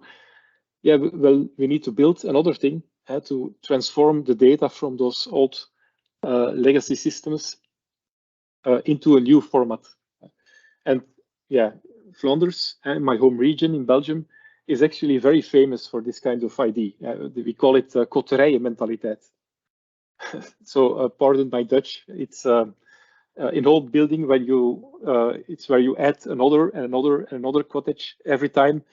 well, we need to build another thing to transform the data from those old legacy systems into a new format. And Flanders, my home region in Belgium, is actually very famous for this kind of idea. We call it koterijenmentaliteit. So pardon my Dutch. It's in old building when it's where you add another cottage every time.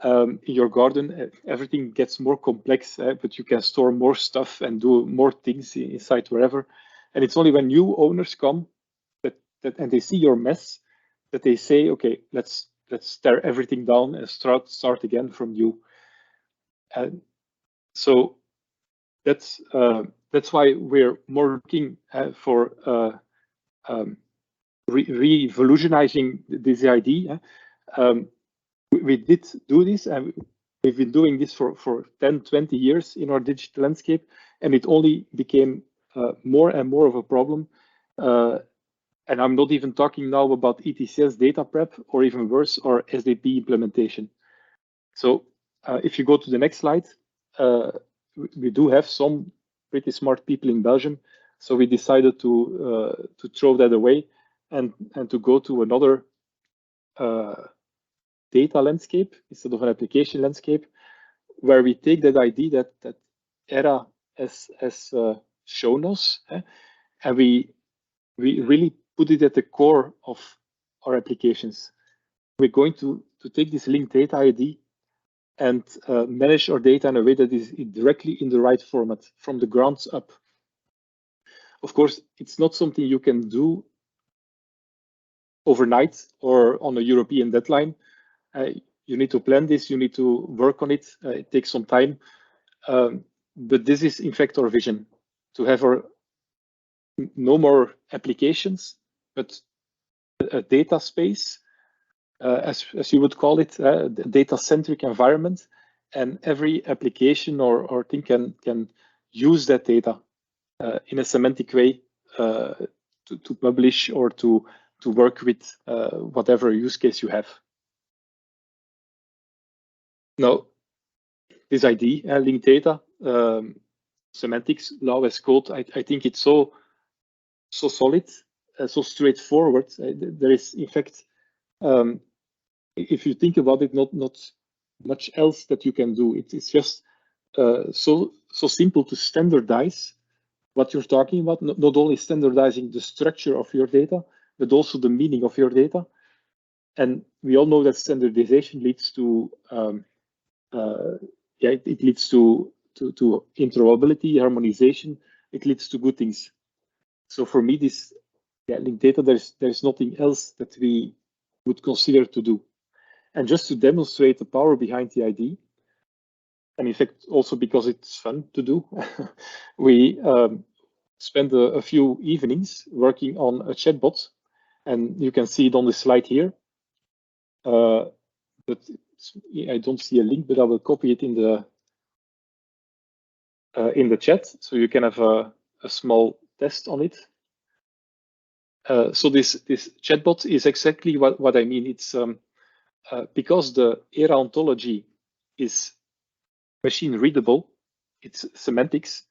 In your garden, everything gets more complex, but you can store more stuff and do more things inside wherever. And it's only when new owners come and they see your mess that they say, okay, let's tear everything down and start again from new. And so that's why we're more looking for revolutionizing this idea. We did do this, and we've been doing this for 10, 20 years in our digital landscape, and it only became more and more of a problem. And I'm not even talking now about ETCS data prep, or even worse, or SDP implementation. So if you go to the next slide, we do have some pretty smart people in Belgium, so we decided to throw that away and to go to another data landscape instead of an application landscape, where we take that idea that ERA has shown us, and we really put it at the core of our applications. We're going to take this linked data ID and manage our data in a way that is directly in the right format from the ground up. Of course, it's not something you can do overnight or on a European deadline. You need to plan this, you need to work on it, it takes some time. But this is in fact our vision, to have no more applications, but a data space, as you would call it, a data-centric environment, and every application or thing can use that data in a semantic way to publish or to work with whatever use case you have. Now, this idea, linked data, semantics, law as code, I think it's so solid, so straightforward. There is, in fact, if you think about it, not much else that you can do. It's just so simple to standardize what you're talking about, not only standardizing the structure of your data, but also the meaning of your data. And we all know that standardization leads to it leads to interoperability, harmonization. It leads to good things. So for me, this linked data, there's nothing else that we would consider to do. And just to demonstrate the power behind the ID, and in fact also because it's fun to do, we spent a few evenings working on a chatbot, and you can see it on the slide here. But I don't see a link, but I will copy it in the chat, so you can have a small test on it. So this chatbot is exactly what I mean. It's because the ERA ontology is machine readable, it's semantics,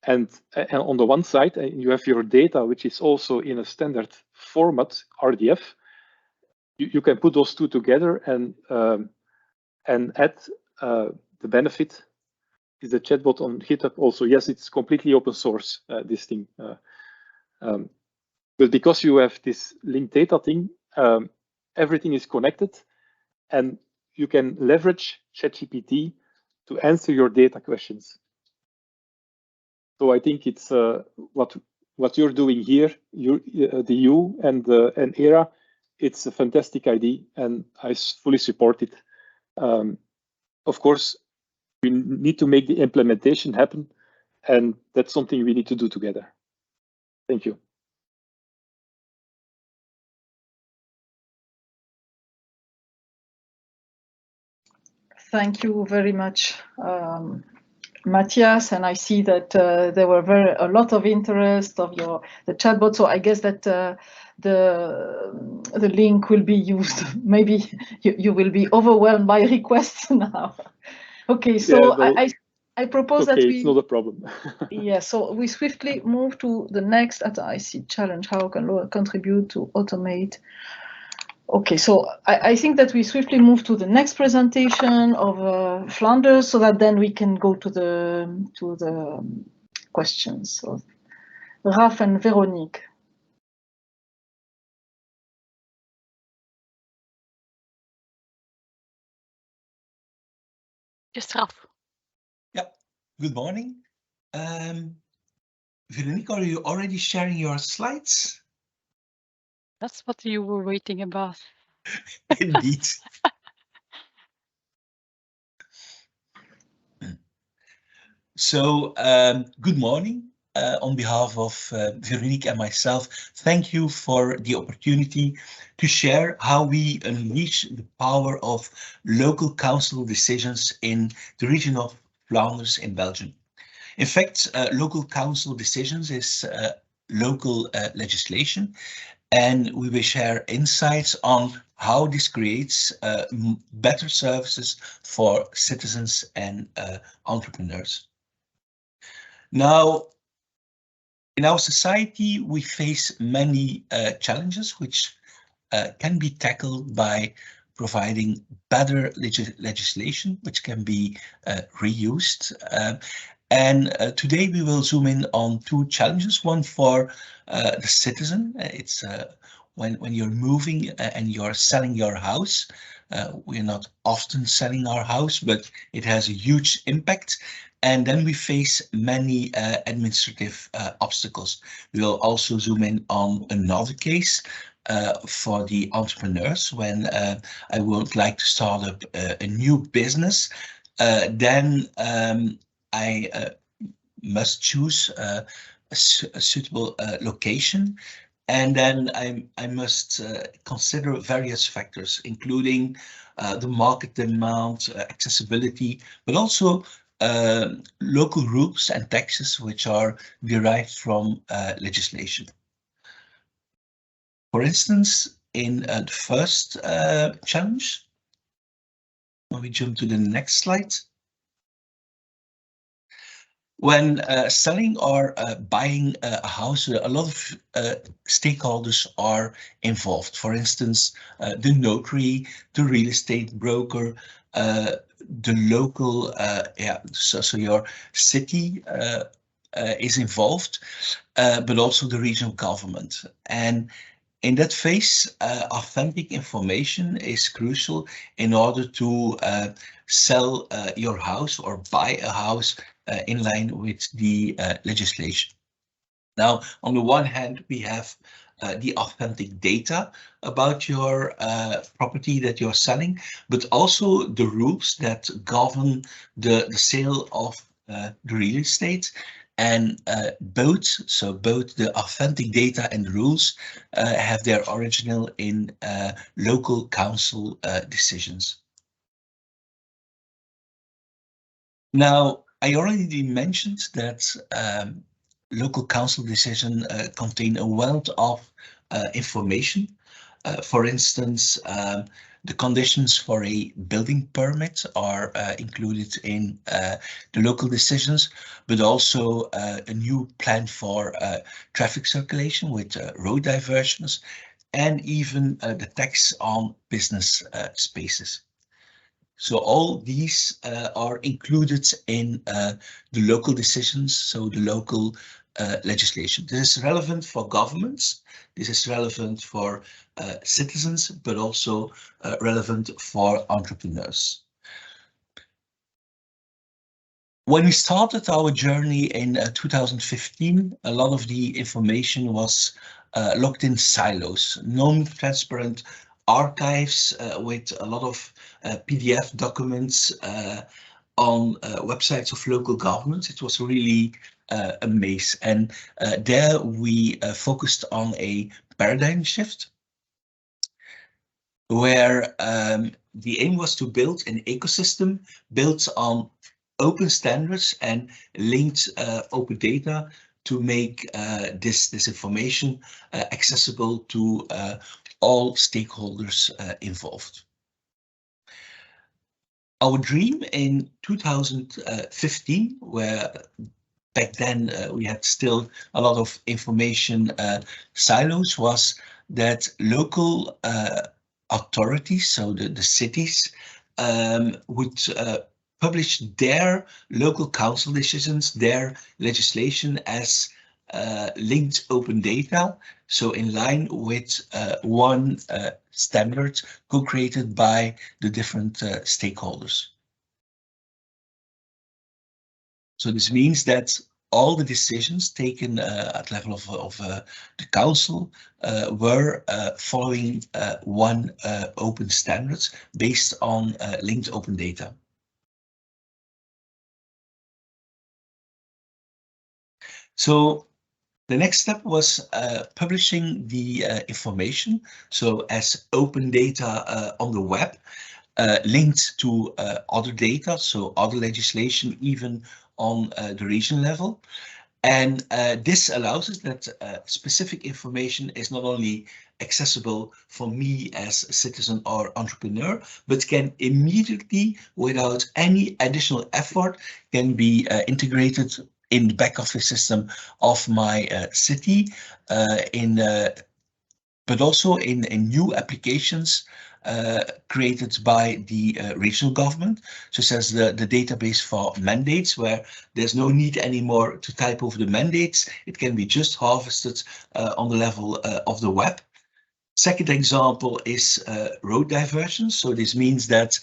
and on the one side you have your data, which is also in a standard format, RDF. You can put those two together and add the benefit is the chatbot on GitHub also. Yes, it's completely open source, this thing. But because you have this linked data thing, everything is connected, and you can leverage ChatGPT to answer your data questions. So I think it's what you're doing here, the EU and ERA, it's a fantastic idea, and I fully support it. Of course, we need to make the implementation happen, and that's something we need to do together. Thank you. Thank you very much, Matthias, and I see that there were a lot of interest of the chatbot. So I guess that the link will be used. Maybe you will be overwhelmed by requests now. Okay, so yeah, well, I propose that we. It's not a problem. Yeah, so we swiftly move to the next. I see challenge. How can Laura contribute to automate? Okay, so I think that we swiftly move to the next presentation of Flanders, so that then we can go to the questions. So, Raf and Veronique. Just Raf. Yeah. Good morning. Veronique, are you already sharing your slides? That's what you were waiting about. Indeed. So, good morning. On behalf of Veronique and myself, thank you for the opportunity to share how we unleash the power of local council decisions in the region of Flanders in Belgium. In fact, local council decisions is local legislation, and we will share insights on how this creates better services for citizens and entrepreneurs. Now, in our society, we face many challenges which can be tackled by providing better legislation, which can be reused. And today we will zoom in on two challenges. One for the citizen. It's when you're moving and you're selling your house. We're not often selling our house, but it has a huge impact. And then we face many administrative obstacles. We will also zoom in on another case for the entrepreneurs. When I would like to start up a new business, then I must choose a suitable location, and then I must consider various factors, including the market demand, accessibility, but also local rules and taxes which are derived from legislation. For instance, in the first challenge, when we jump to the next slide, when selling or buying a house, a lot of stakeholders are involved. For instance, the notary, the real estate broker, the local, so your city is involved, but also the regional government. And In that phase, authentic information is crucial in order to sell your house or buy a house in line with the legislation. Now, on the one hand, we have the authentic data about your property that you're selling, but also the rules that govern the sale of the real estate. And both the authentic data and rules have their original in local council decisions. Now, I already mentioned that local council decisions contain a wealth of information. For instance, the conditions for a building permit are included in the local decisions, but also a new plan for traffic circulation with road diversions, and even the tax on business spaces. So all these are included in the local decisions, so the local legislation. This is relevant for governments, this is relevant for citizens, but also relevant for entrepreneurs. When we started our journey in 2015, a lot of the information was locked in silos, non-transparent archives with a lot of PDF documents on websites of local governments. It was really a maze, and there we focused on a paradigm shift where the aim was to build an ecosystem built on open standards and linked open data to make this information accessible to all stakeholders involved. Our dream in 2015, where back then we had still a lot of information silos, was that local authorities, so the cities, would publish their local council decisions, their legislation as linked open data, so in line with one standard co-created by the different stakeholders. So this means that all the decisions taken at level of the council were following one open standards based on linked open data. So the next step was publishing the information, so as open data on the web, linked to other data, so other legislation, even on the region level. And this allows us that specific information is not only accessible for me as a citizen or entrepreneur, but can immediately, without any additional effort, can be integrated in the back office system of my city, but also in new applications created by the regional government, such as the database for mandates, where there's no need anymore to type over the mandates. It can be just harvested on the level of the web. Second example is road diversions. So this means that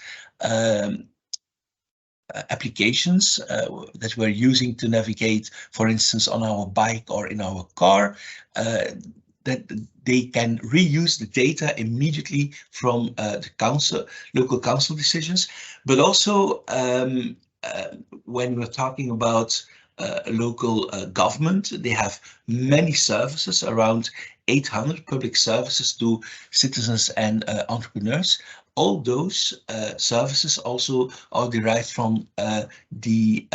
applications that we're using to navigate, for instance, on our bike or in our car, that they can reuse the data immediately from the local council decisions. But also when we're talking about local government, they have many services, around 800 public services to citizens and entrepreneurs. All those services also are derived from the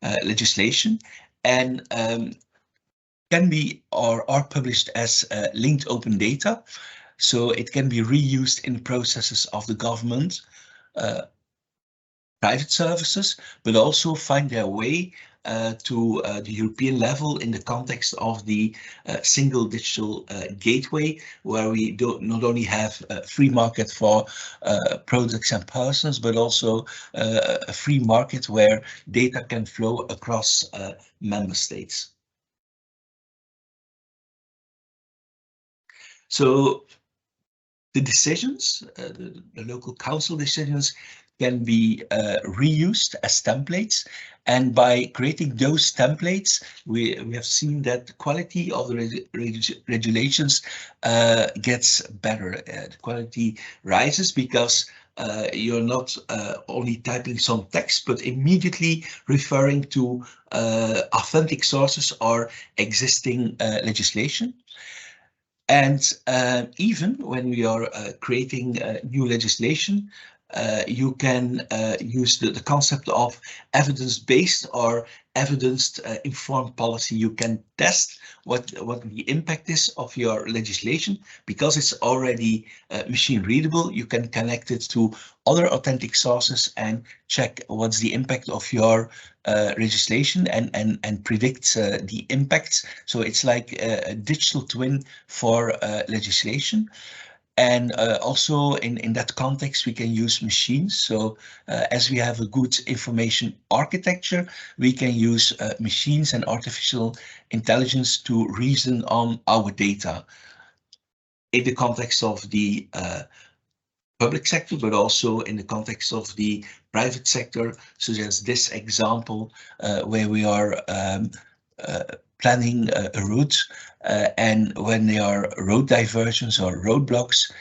legislation, and can be or are published as linked open data, so it can be reused in processes of the government, private services, but also find their way to the European level in the context of the single digital gateway, where we not only have a free market for products and persons, but also a free market where data can flow across member states. So the decisions, the local council decisions, can be reused as templates, and by creating those templates, we have seen that the quality of the regulations gets better. The quality rises because you're not only typing some text, but immediately referring to authentic sources or existing legislation. And even when we are creating new legislation, you can use the concept of evidence-based or evidence-informed policy. You can test what the impact is of your legislation because it's already machine readable. You can connect it to other authentic sources and check what's the impact of your legislation and predict the impacts. So it's like a digital twin for legislation. And also in that context, we can use machines. So as we have a good information architecture, we can use machines and artificial intelligence to reason on our data in the context of the public sector, but also in the context of the private sector, such as this example where we are planning a route, and when there are road diversions or roadblocks,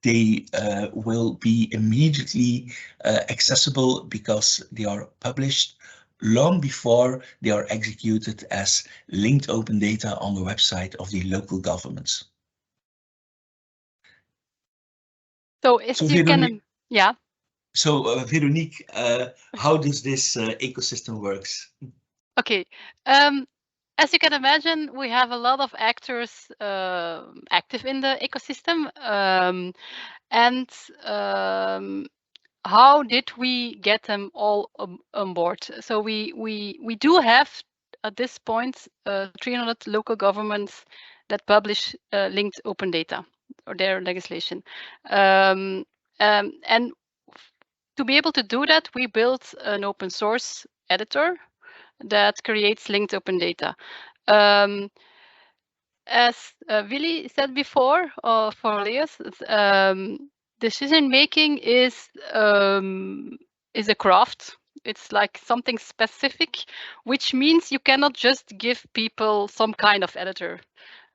they will be immediately accessible because they are published long before they are executed as linked open data on the website of the local governments. So if you can, yeah. So Veronique, how does this ecosystem works? Okay. As you can imagine, we have a lot of actors active in the ecosystem. How did we get them all on board? So we do have at this point 300 local governments that publish linked open data or their legislation. And to be able to do that, we built an open source editor that creates linked open data. As Willy said before, for Leas, decision making is a craft. It's like something specific, which means you cannot just give people some kind of editor.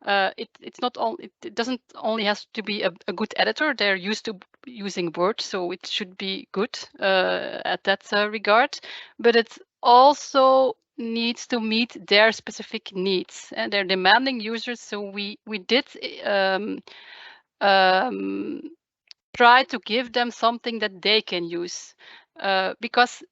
It's not all. It doesn't only has to be a good editor. They're used to using Word, so it should be good at that regard. But it also needs to meet their specific needs, and they're demanding users. So we did try to give them something that they can use, because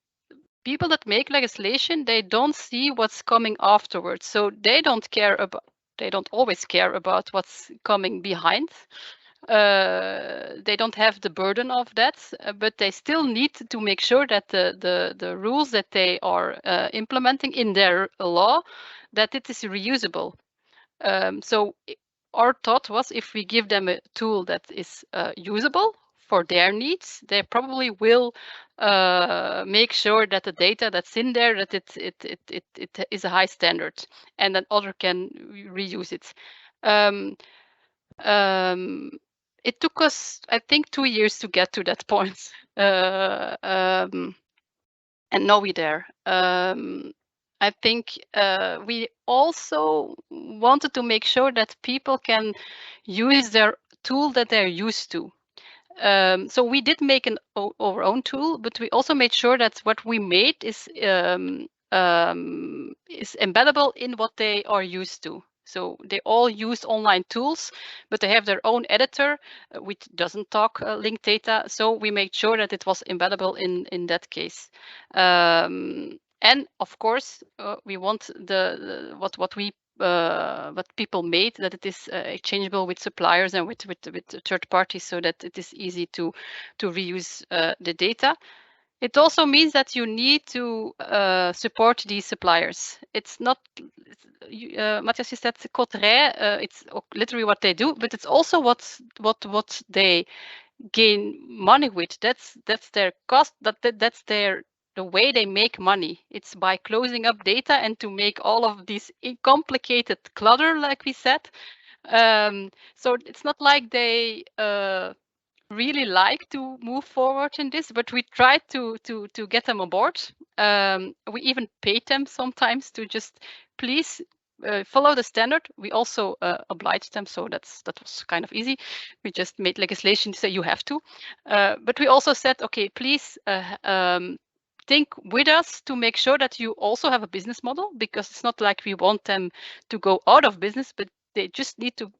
people that make legislation, they don't see what's coming afterwards. So they don't care about. They don't always care about what's coming behind. They don't have the burden of that, but they still need to make sure that the rules that they are implementing in their law, that it is reusable. So our thought was, if we give them a tool that is usable for their needs, they probably will make sure that the data that's in there, that it is a high standard, and that other can reuse it. It took us, I think, 2 years to get to that point, and now we're there. I think we also wanted to make sure that people can use their tool that they're used to. So we did make our own tool, but we also made sure that what we made is embeddable in what they are used to. So they all use online tools, but they have their own editor, which doesn't talk linked data. So we made sure that it was embeddable in that case. And of course, we want what people made, that it is exchangeable with suppliers and with third parties, so that it is easy to reuse the data. It also means that you need to support these suppliers. It's not, Matthias, you said coterij, it's literally what they do, but it's also what they gain money with. That's their cost. That's the way they make money. It's by closing up data and to make all of these complicated clutter, like we said. So it's not like they really like to move forward in this, but we try to get them on board. We even pay them sometimes to just please follow the standard. We also obliged them, so that was kind of easy. We just made legislation to say you have to, but we also said, okay, please think with us to make sure that you also have a business model, because it's not like we want them to go out of business, but they just need to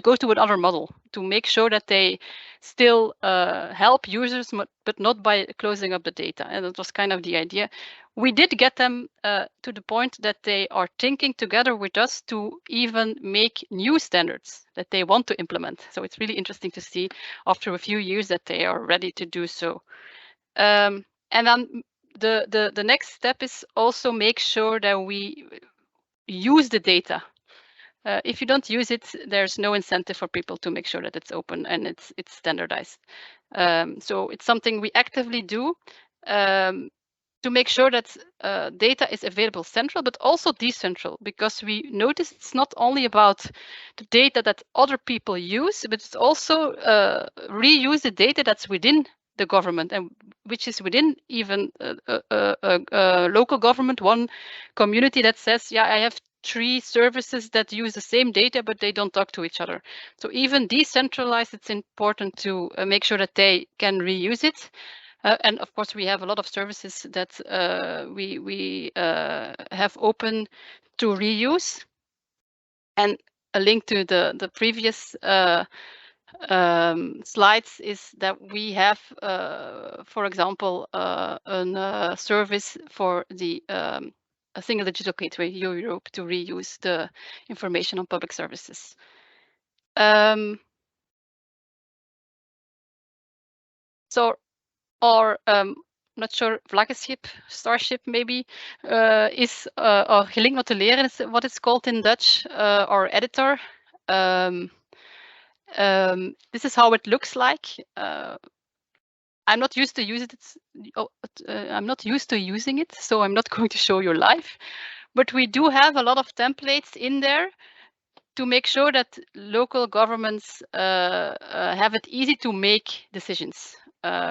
go to another model to make sure that they still help users, but not by closing up the data. And that was kind of the idea. We did get them to the point that they are thinking together with us to even make new standards that they want to implement. So it's really interesting to see after a few years that they are ready to do so. And then the next step is also make sure that we use the data. If you don't use it, there's no incentive for people to make sure that it's open and it's standardized. So it's something we actively do to make sure that data is available central, but also decentral, because we notice it's not only about the data that other people use, but it's also reuse the data that's within the government, and which is within even a local government, one community that says, yeah, I have 3 services that use the same data, but they don't talk to each other. So even decentralized, it's important to make sure that they can reuse it. And of course, we have a lot of services that we have open to reuse. And a link to the previous slides is that we have, for example, a service for the a single digital gateway, EU Europe, to reuse the information on public services. So our not sure, vlaggenschip, starship maybe, is or gelinkt met te leren is what it's called in Dutch, our editor. This is how it looks like. I'm not used to using it. I'm not used to using it, so I'm not going to show you live. But we do have a lot of templates in there to make sure that local governments have it easy to make decisions.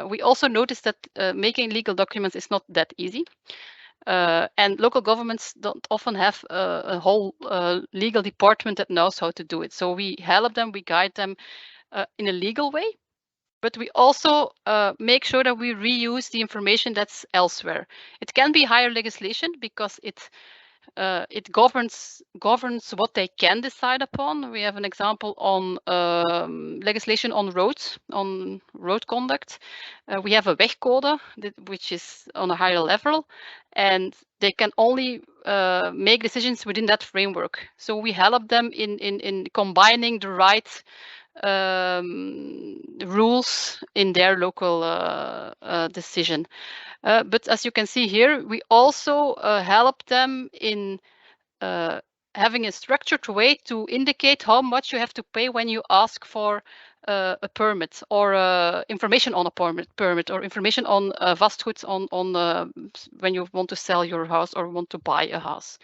We also noticed that making legal documents is not that easy. And local governments don't often have a whole legal department that knows how to do it. So we help them, we guide them in a legal way. But we also make sure that we reuse the information that's elsewhere. It can be higher legislation because it governs what they can decide upon. We have an example on legislation on road conduct. We have a wegcode, which is on a higher level, and they can only make decisions within that framework. So we help them in combining the right rules in their local decision. But as you can see here, we also help them in having a structured way to indicate how much you have to pay when you ask for a permit, or information on a permit, or information on vastgoed on when you want to sell your house or want to buy a house.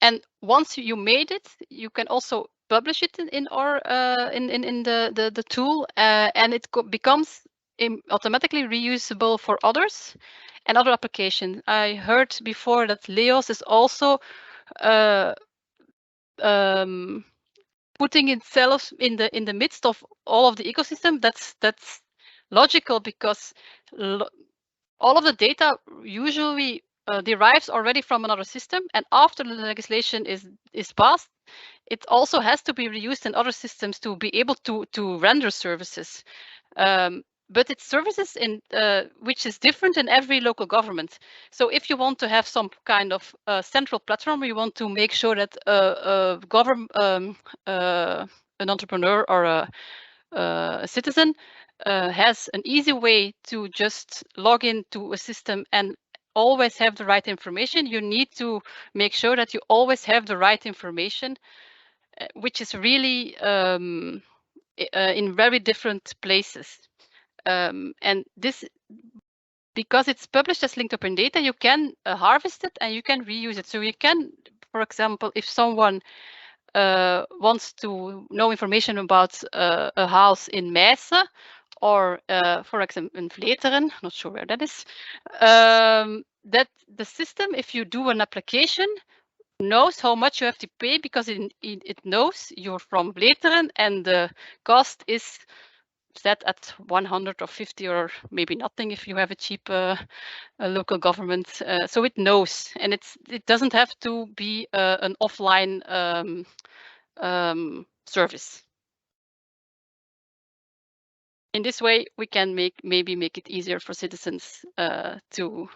And once you made it, you can also publish it in our in the tool, and it becomes automatically reusable for others and other applications. I heard before that Leos is also putting itself in the midst of all of the ecosystem. That's logical, because all of the data usually derives already from another system, and after the legislation is passed, it also has to be reused in other systems to be able to render services. But it's services in which is different in every local government. So if you want to have some kind of central platform, you want to make sure that an entrepreneur or a citizen has an easy way to just log into a system and always have the right information, you need to make sure that you always have the right information, which is really in very different places. And this, because it's published as linked open data, you can harvest it and you can reuse it. So you can, for example, if someone wants to know information about a house in Meissen, or for example in Vleteren, not sure where that is, that the system, if you do an application, knows how much you have to pay, because it knows you're from Vleteren and the cost is set at 150 or maybe nothing if you have a cheap local government. So it knows, and it doesn't have to be an offline service. In this way, we can maybe make it easier for citizens to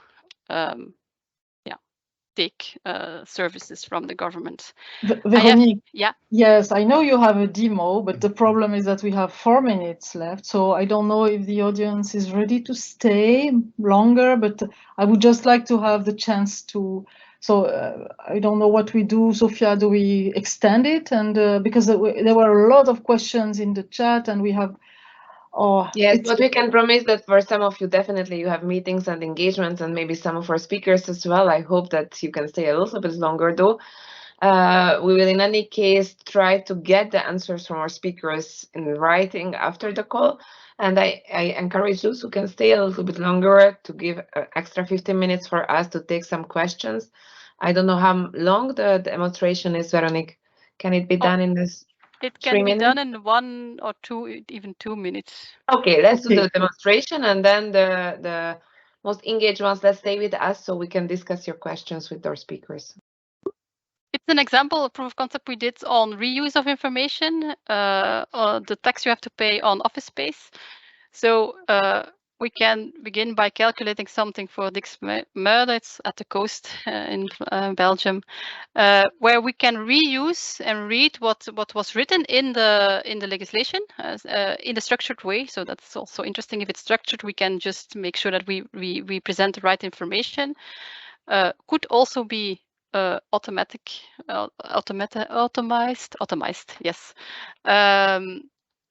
take services from the government. Veronique, yeah. Yes, I know you have a demo, but the problem is that we have 4 minutes left. So I don't know if the audience is ready to stay longer, but I would just like to have the chance to. So I don't know what we do, Sophia. Do we extend it? And because there were a lot of questions in the chat, and we have. Oh, yes, but we can promise that for some of you, definitely you have meetings and engagements, and maybe some of our speakers as well. I hope that you can stay a little bit longer, though. We will in any case try to get the answers from our speakers in writing after the call. And I encourage those who can stay a little bit longer to give extra 15 minutes for us to take some questions. I don't know how long the demonstration is, Veronique. Can it be done in this? It can be done in 1 or 2, even 2 minutes. Okay, let's do the demonstration, and then the most engaged ones, let's stay with us so we can discuss your questions with our speakers. It's an example of proof of concept we did on reuse of information, the tax you have to pay on office space. So we can begin by calculating something for Dixmude, it's at the coast in Belgium, where we can reuse and read what was written in the legislation in a structured way. So that's also interesting. If it's structured, we can just make sure that we present the right information. Could also be automized, yes. And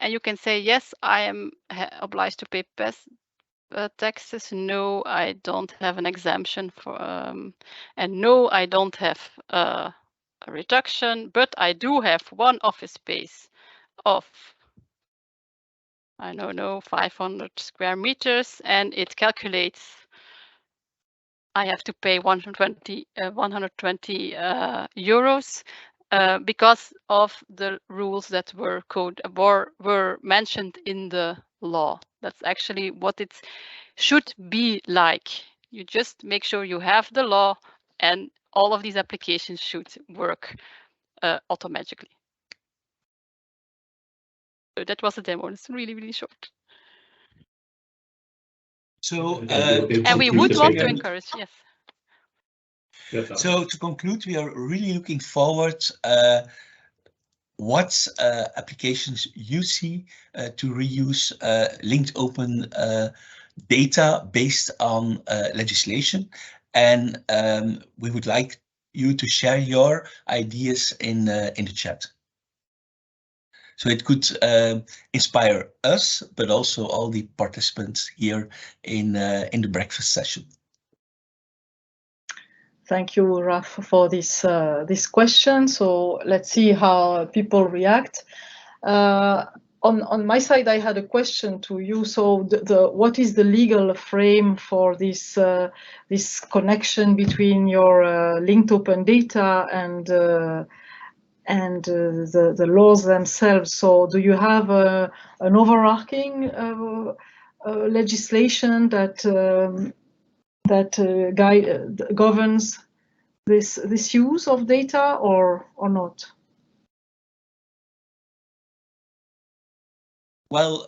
you can say, yes, I am obliged to pay taxes. No, I don't have an exemption for, and no, I don't have a reduction, but I do have one office space of, I don't know, 500 square meters, and it calculates I have to pay 120 euros because of the rules that were mentioned in the law. That's actually what it should be like. You just make sure you have the law, and all of these applications should work automatically. So that was a demo. It's really, really short. So, and we would want to encourage, yes. So to conclude, we are really looking forward what applications you see to reuse linked open data based on legislation, and we would like you to share your ideas in the chat. So it could inspire us, but also all the participants here in the breakfast session. Thank you, Raf, for this question. So let's see how people react. On my side, I had a question to you. So what is the legal frame for this this connection between your linked open data and the laws themselves? So do you have an overarching legislation that governs this use of data or not? Well,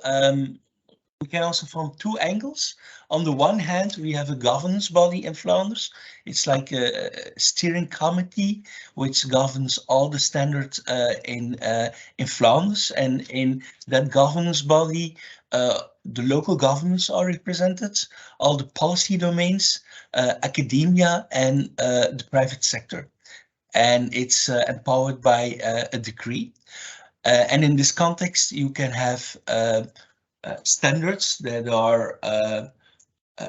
we can also from 2 angles. On the one hand, we have a governance body in Flanders. It's like a steering committee which governs all the standards in Flanders, and in that governance body, the local governments are represented, all the policy domains, academia, and the private sector. And it's empowered by a decree. And in this context, you can have standards that are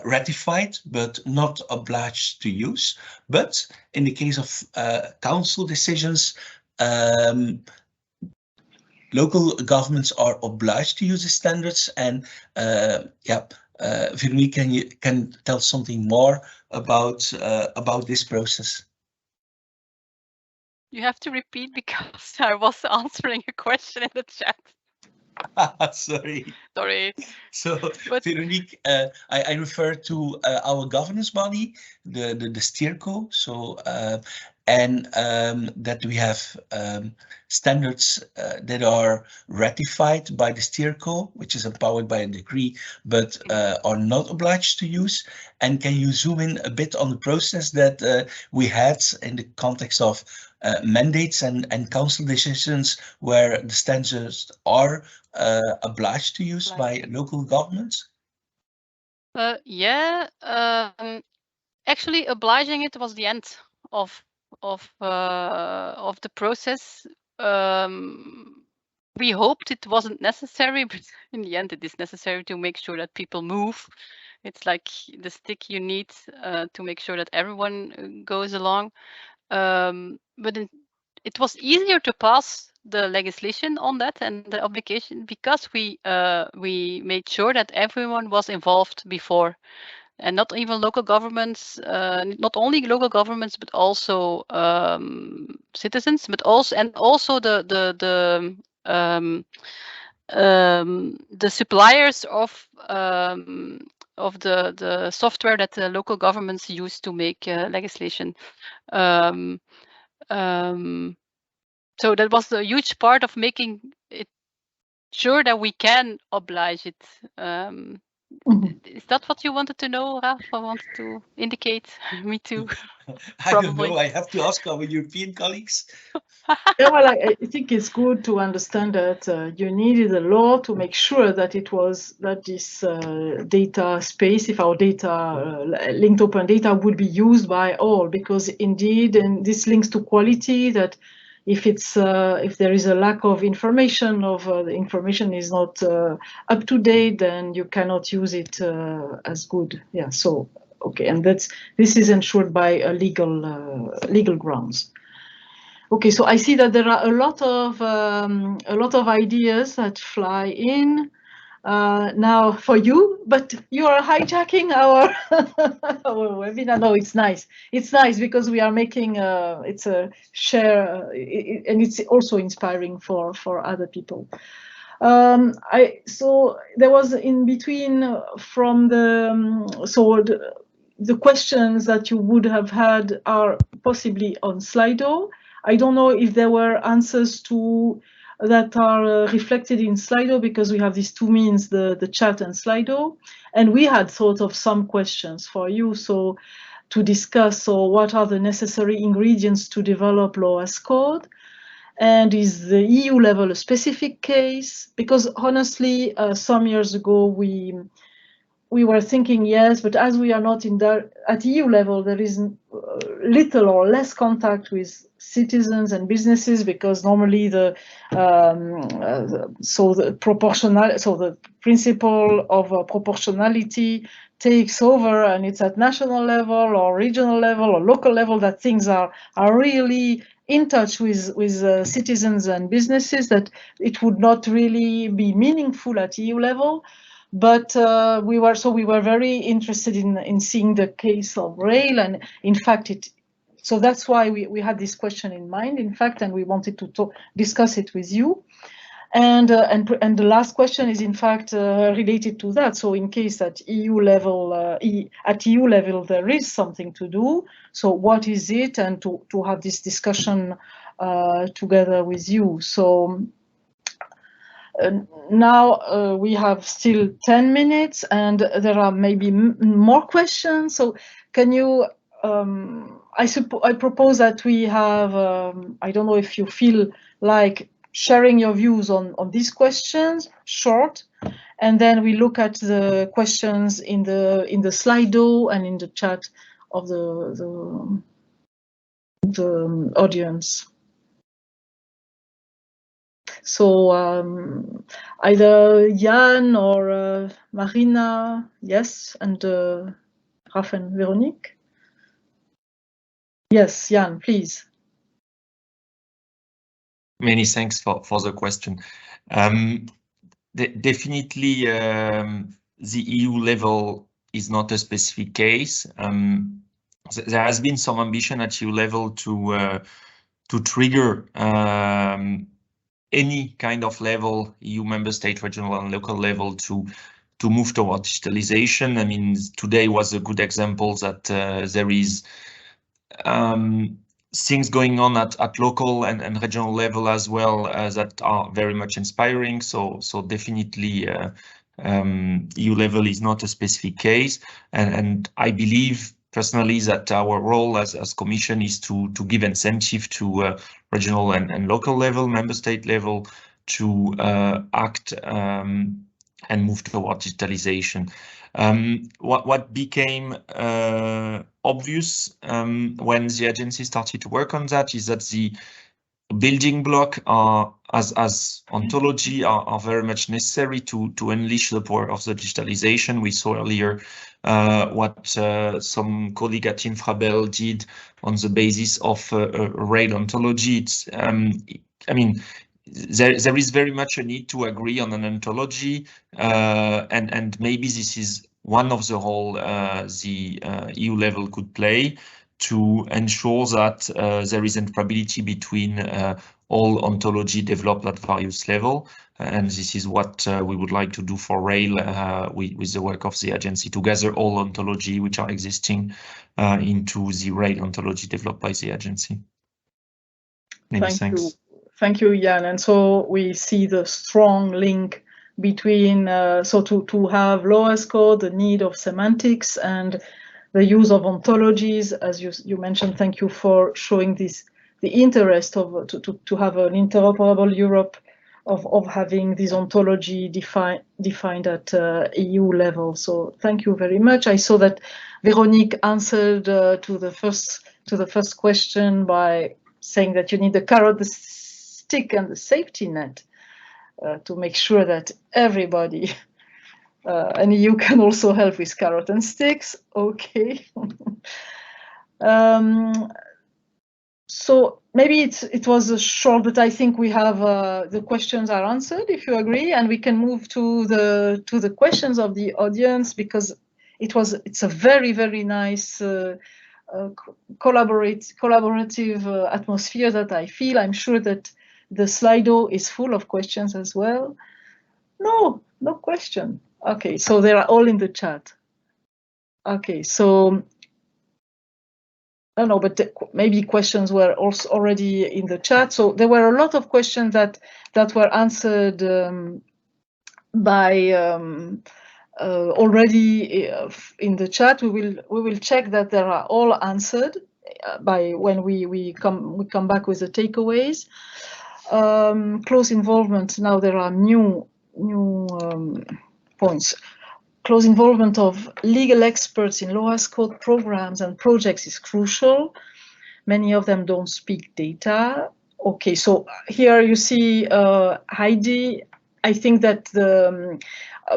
ratified but not obliged to use. But in the case of council decisions, local governments are obliged to use the standards. And Veronique, can tell something more about this process? You have to repeat because I was answering a question in the chat. Sorry. So, But Veronique, I refer to our governance body, the SteerCo. So, and that we have standards that are ratified by the SteerCo, which is empowered by a decree, but are not obliged to use. And can you zoom in a bit on the process that we had in the context of mandates and council decisions where the standards are obliged to use by local governments? Actually, obliging it was the end of the process. We hoped it wasn't necessary, but in the end, it is necessary to make sure that people move. It's like the stick you need to make sure that everyone goes along. But it was easier to pass the legislation on that and the obligation because we made sure that everyone was involved before, and not even local governments, not only local governments, but also citizens, but also the suppliers of the software that the local governments use to make legislation. So that was a huge part of making it sure that we can oblige it. Is that what you wanted to know, Raf? I wanted to indicate. Me too. I don't know. I have to ask our European colleagues. Yeah, well, I think it's good to understand that you needed a law to make sure that this data space, if our data linked open data, would be used by all, because indeed, and this links to quality, that if there is a lack of information, the information is not up to date, then you cannot use it as good. Yeah. So okay, and this is ensured by legal grounds. Okay, so I see that there are a lot of ideas that fly in now for you, but you are hijacking our our webinar. No, it's nice. It's nice because we are making it's a share, and it's also inspiring for other people. So there was in between from the questions that you would have had are possibly on Slido. I don't know if there were answers that are reflected in Slido, because we have these two means, the chat and Slido, and we had thought of some questions for you to discuss. So what are the necessary ingredients to develop law as code? And is the EU level a specific case? Because honestly, some years ago we were thinking yes, but as we are not at EU level, there is little or less contact with citizens and businesses, because normally the principle of proportionality takes over, and it's at national level or regional level or local level that things are really in touch with citizens and businesses, that it would not really be meaningful at EU level. But we were very interested in seeing the case of rail, and in fact so that's why we had this question in mind, in fact, and we wanted to discuss it with you. And the last question is in fact related to that. So in case at EU level there is something to do, so what is it, and to have this discussion together with you. So now we have still 10 minutes, and there are maybe more questions. So can you, I propose that we have, I don't know if you feel like sharing your views on these questions, short, and then we look at the questions in the Slido and in the chat of the audience. So either Jan or Marina, yes, and Raf and Veronique. Yes, Jan, please. Many thanks for the question. Definitely, the EU level is not a specific case. There has been some ambition at EU level to trigger any kind of level, EU member state, regional and local level, to move toward digitalization. I mean, today was a good example that there is things going on at local and regional level as well that are very much inspiring. So definitely EU level is not a specific case, and I believe personally that our role as Commission is to give incentive to regional and local level, member state level, to act and move toward digitalization. What became obvious when the agency started to work on that is that the building block as ontology are very much necessary to unleash the power of the digitalization. We saw earlier what some colleague at InfraBel did on the basis of rail ontology. It's, I mean, there is very much a need to agree on an ontology, and maybe this is one of the role the EU level could play to ensure that there is interoperability between all ontology developed at various level. And this is what we would like to do for rail with the work of the agency, to gather all ontology which are existing into the rail ontology developed by the agency. Many thanks. Thank you, Jan. And so we see the strong link between, so to have lowest code, the need of semantics, and the use of ontologies, as you mentioned. Thank you for showing this, the interest of to have an interoperable Europe, of having this ontology defined at EU level. So thank you very much. I saw that Veronique answered to the first question by saying that you need the carrot, the stick, and the safety net to make sure that everybody, and you can also help with carrot and sticks. Okay. So maybe it was short, but I think we have the questions are answered, if you agree, and we can move to the questions of the audience, because it's a very nice collaborative atmosphere that I feel. I'm sure that the Slido is full of questions as well. No question. Okay, so they are all in the chat. Okay, so I don't know, but maybe questions were also already in the chat. So there were a lot of questions that were answered by already in the chat. We will check that they are all answered by when we come back with the takeaways. Close involvement. Now there are new points. Close involvement of legal experts in lowest code programs and projects is crucial. Many of them don't speak data. Okay, so here you see Heidi. I think that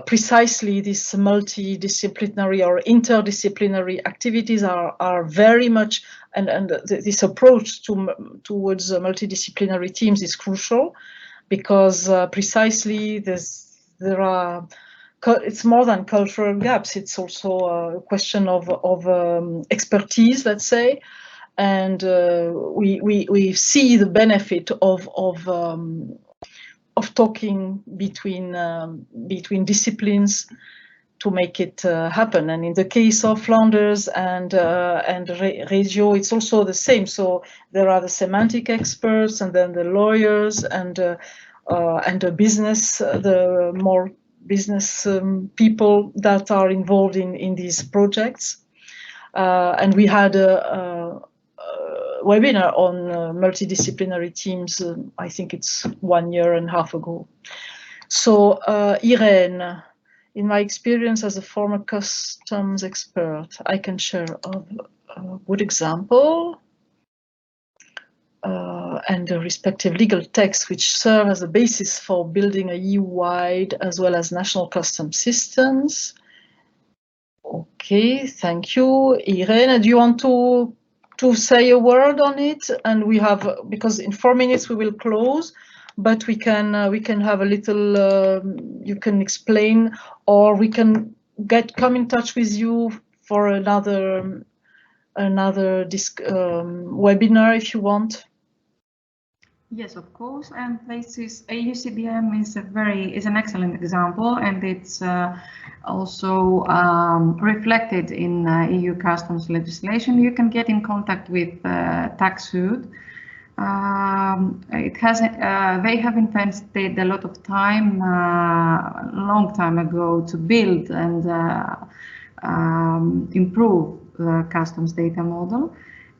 precisely this multidisciplinary or interdisciplinary activities are very much, and this approach towards multidisciplinary teams is crucial, because precisely there are, it's more than cultural gaps. It's also a question of expertise, let's say, and we see the benefit of talking between disciplines to make it happen. And in the case of Flanders and Regio, it's also the same. So there are the semantic experts, and then the lawyers, and the business, the more business people that are involved in these projects. And we had a webinar on multidisciplinary teams. I think it's 1.5 years ago. So Irene, in my experience as a former customs expert, I can share a good example. and the respective legal texts which serve as a basis for building a EU-wide as well as national custom systems. Okay, thank you. Irene, do you want to say a word on it? And we have, because in 4 minutes we will close, but we can have a little, you can explain, or we can come in touch with you for another webinar if you want. Yes, of course, and this is EUCDM is an excellent example, and it's also reflected in EU customs legislation. You can get in contact with TaxSud. They have invested a lot of time, a long time ago, to build and improve the customs data model.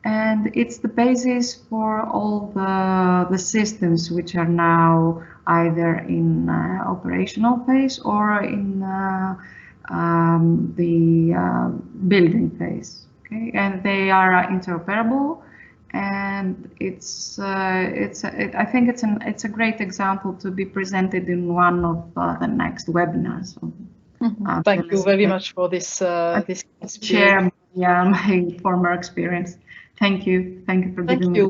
And it's the basis for all the systems which are now either in operational phase or in the building phase. Okay, and they are interoperable, and I think it's a great example to be presented in one of the next webinars. Thank you very much for this. This share my former experience. Thank you for giving me.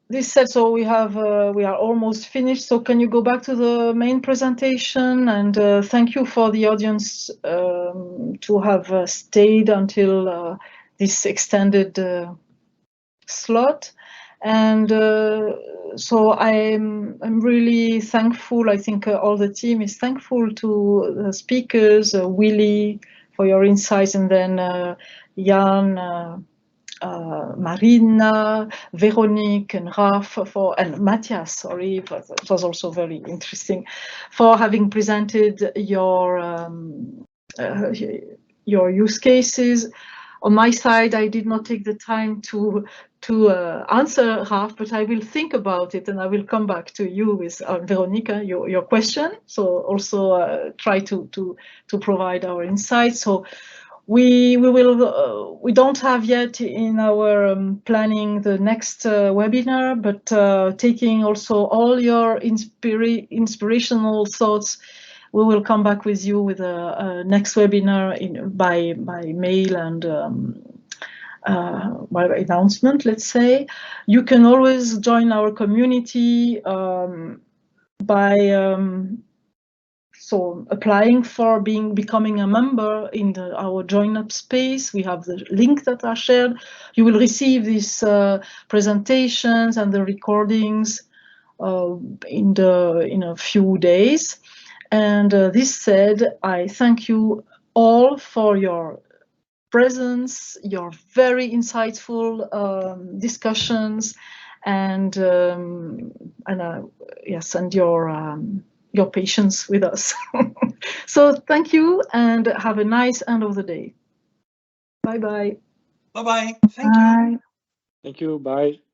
This said, so we are almost finished. So can you go back to the main presentation? And thank you for the audience to have stayed until this extended slot. And so I'm really thankful. I think all the team is thankful to the speakers, Willy for your insights, and then Jan, Marina, Veronique, and Raf and Matthias. Sorry, but it was also very interesting for having presented your use cases. On my side, I did not take the time to answer Raf, but I will think about it and I will come back to you with Veronica, your question. So also try to provide our insights. So we don't have yet in our planning the next webinar, but taking also all your inspirational thoughts, we will come back with you with a next webinar by mail and by announcement, let's say. You can always join our community by so applying for becoming a member in our join up space. We have the link that are shared. You will receive these presentations and the recordings in a few days. And this said, I thank you all for your presence, your very insightful discussions, and yes, and your patience with us. So thank you and have a nice end of the day. Bye bye. Bye bye. Thank you. Thank you. Bye.